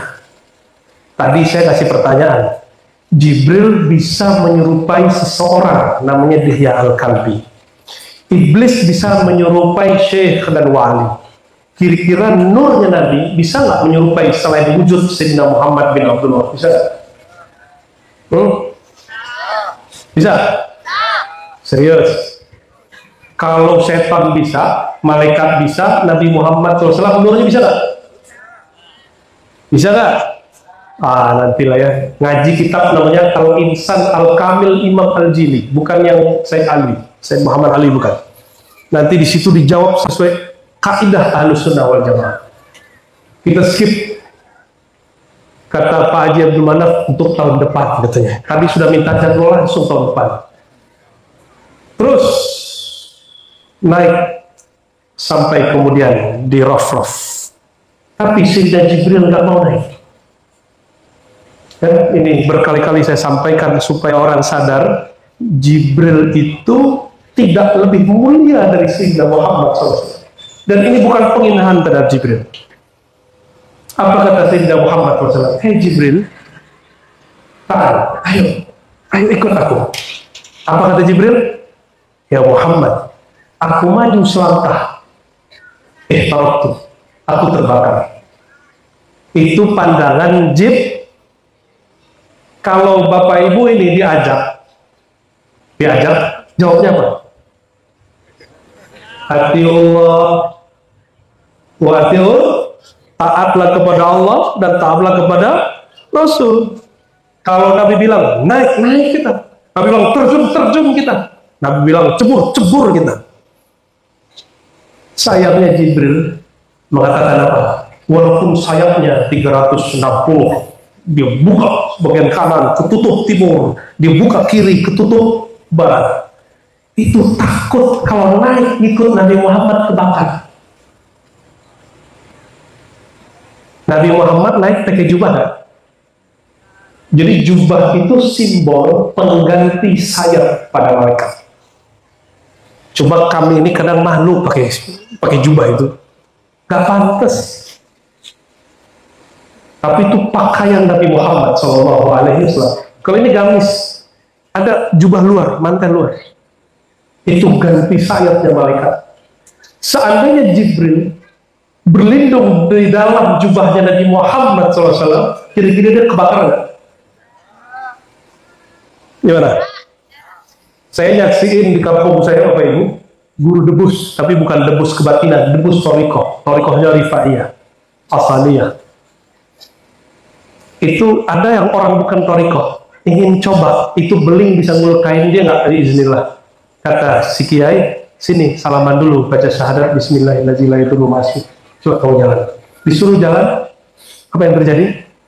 Tadi saya kasih pertanyaan, Jibril bisa menyerupai seseorang namanya Dihya Al-Kalbi. Iblis bisa menyerupai syekh dan wali. Kira-kira nurnya Nabi bisa nggak menyerupai selain wujud Sayyidina Muhammad bin Abdullah? Bisa nggak? Bisa? Serius? Kalau setan bisa, malaikat bisa, Nabi Muhammad SAW nurnya bisa nggak? Bisa nggak? Nantilah ya. Ngaji kitab namanya Al-Insan Al-Kamil Imam Al-Jili, bukan yang Sayyid Ali, Sayyid Muhammad Ali, bukan. Nanti di situ dijawab sesuai kaidah Ahlus Sunnah wal Jamaah. Kita skip kata Pak Haji Abdul Manaf untuk tahun depan katanya. Tadi sudah minta jadwal langsung tahun depan. Terus naik sampai kemudian di Raf-Raf. Tapi Sayyidina Jibril nggak mau naik. Dan ini berkali-kali saya sampaikan supaya orang sadar, Jibril itu tidak lebih mulia dari Sayyidina Muhammad SAW. Dan ini bukan penghinaan terhadap Jibril. Apa kata Sayyidina Muhammad SAW? Hei Jibril, ayo ikut aku. Apa kata Jibril? Ya Muhammad, Aku maju selangkah, taraktu, aku terbakar. Itu pandangan Jib. Kalau Bapak Ibu ini diajak, jawabnya apa? Atiullah wa atiul, taatlah kepada Allah dan taatlah kepada Rasul. Kalau Nabi bilang naik kita, Nabi bilang terjun kita, Nabi bilang cebur kita. Sayapnya Jibril mengatakan apa? Walaupun sayapnya 360, dia buka bagian kanan ketutup timur, dia buka kiri ketutup barat. Itu takut kalau naik ikut Nabi Muhammad kebakar. Nabi Muhammad naik pakai jubah gak? Jadi jubah itu simbol pengganti sayap pada malaikat. Coba kami ini kadang malu pakai jubah itu, gak pantas. Tapi itu pakaian Nabi Muhammad SAW. Kalau ini gamis, ada jubah luar, mantel luar, itu ganti sayapnya malaikat. Seandainya Jibril berlindung di dalam jubahnya Nabi Muhammad SAW, kira-kira dia kebakar nggak? Gimana? Saya nyaksiin di kampung saya, Bapak Ibu, guru debus, tapi bukan debus kebatinan, debus torikohnya Rifaiyah, Asaliyah. Itu ada yang orang bukan torikoh, ingin coba, itu beling bisa ngulkain dia nggak, iznillah. Kata si kiai, sini salaman dulu, baca syahadat bismillahirrahmanirrahim, itu lu masuk, coba kamu jalan. Disuruh jalan, apa yang terjadi?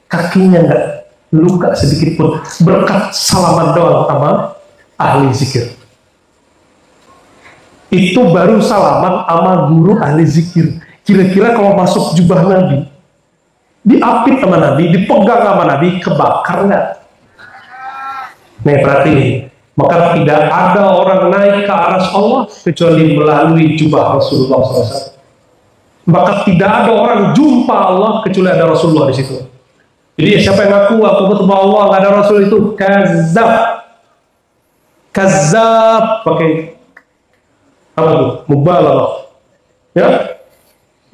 Kakinya nggak luka sedikit pun, berkat salaman doang sama ahli zikir. Itu baru salaman sama guru ahli zikir. Kira-kira kalau masuk jubah Nabi, diapit sama Nabi, dipegang sama Nabi, kebakar nggak? Nih perhatiin, maka tidak ada orang naik ke aras Allah kecuali melalui jubah Rasulullah SAW. Maka tidak ada orang jumpa Allah kecuali ada Rasulullah di situ. Jadi siapa yang aku ketemu Allah nggak ada Rasul, itu kazab, pakai apa tuh? Mubalaghah. Ya,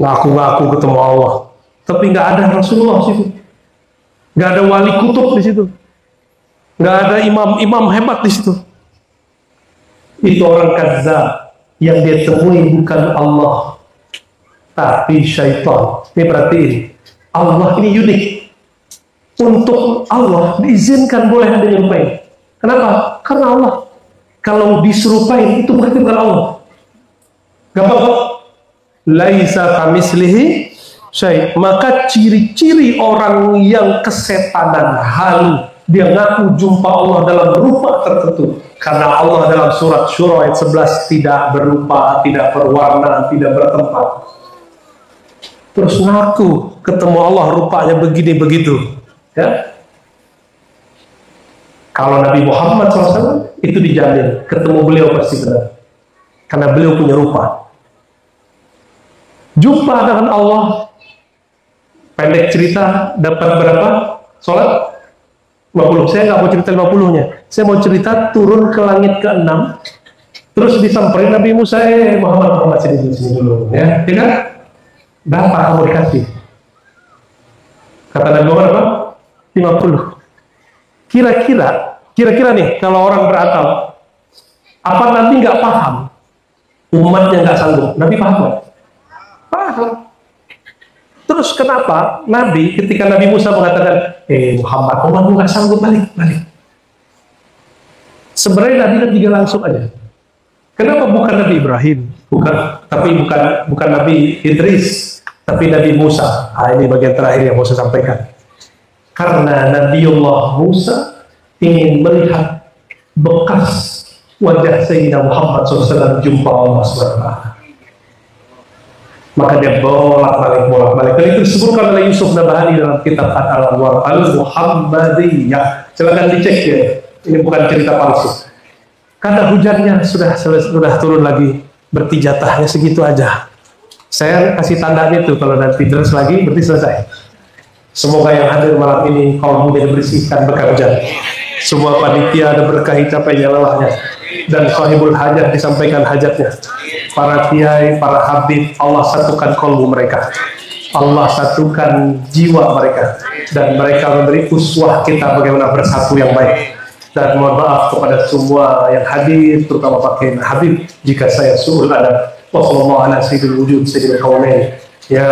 ngaku ketemu Allah, tapi nggak ada Rasulullah di situ, nggak ada wali kutub di situ, nggak ada imam hebat di situ. Itu orang kazab, yang dia temui bukan Allah, tapi syaitan. Ini perhatiin, Allah ini unik. Untuk Allah diizinkan boleh ada nyerupain. Kenapa? Karena Allah. Kalau diserupain itu berarti bukan Allah. Gak apa-apa. Laisa kamislihi syai'. Maka ciri-ciri orang yang kesetanan halu, dia ngaku jumpa Allah dalam rupa tertentu. Karena Allah dalam surat Syura ayat 11 tidak berupa, tidak berwarna, tidak bertempat. Terus ngaku ketemu Allah rupanya begini begitu. Ya. Kalau Nabi Muhammad SAW itu dijamin ketemu beliau pasti benar, karena beliau punya rupa. Jumpa dengan Allah, pendek cerita, dapat berapa? Sholat 50. Saya nggak mau cerita 50-nya, saya mau cerita turun ke langit ke-6, terus disamperin Nabi Musa, Muhammad sini dulu, ya kan? Berapa kamu dikasih? Kata Nabi Muhammad apa? 50. Kira-kira nih, kalau orang berakal, apa nanti nggak paham? Umatnya nggak sanggup. Nabi paham nggak? Paham. Terus kenapa Nabi, ketika Nabi Musa mengatakan, Muhammad, umatmu nggak sanggup, balik. Sebenarnya Nabi kan juga langsung aja. Kenapa bukan Nabi Ibrahim? Bukan Nabi Idris, tapi Nabi Musa. Ini bagian terakhir yang mau saya sampaikan. Karena Nabiullah Musa ingin melihat bekas wajah Sayyidina Muhammad SAW jumpa Allah SWT. Maka dia bolak-balik. Dan itu disebutkan oleh Yusuf Nabhani dalam kitab Al-Anwar Al-Muhammadiyah. Silakan dicek ya. Ini bukan cerita palsu. Karena hujannya sudah turun lagi, berarti jatahnya segitu aja. Saya kasih tandanya tuh, kalau nanti terus lagi berarti selesai. Semoga yang hadir malam ini kaum muda dibersihkan berkah hujan. Semua panitia ada berkah capainya lelahnya. dan sahibul hajat disampaikan hajatnya. Para kiai, para habib, Allah satukan kolbu mereka, Allah satukan jiwa mereka, dan mereka memberi uswah kita bagaimana bersatu yang baik. Dan mohon maaf kepada semua yang hadir, terutama Pak Kiai Habib jika saya suul adab. Wassallallahu ala sayyidil wujud sayyidil kaunain ya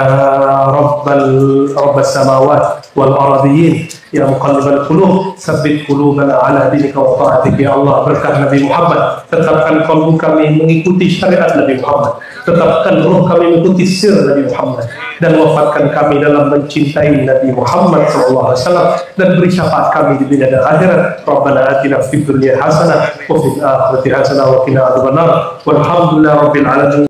rabbas samawat wal aradiyin ya muqallibal qulub tsabbit qulubana ala dinika wa ta'atik. Ya Allah, berkah Nabi Muhammad, tetapkan kalbu kami mengikuti syariat Nabi Muhammad, tetapkan ruh kami mengikuti sir Nabi Muhammad, dan wafatkan kami dalam mencintai Nabi Muhammad sallallahu alaihi wasallam, dan beri syafaat kami di dunia dan akhirat. Rabbana atina fid dunya hasanah wa fil akhirati hasanah wa qina adzabannar. Walhamdulillahirabbil alamin.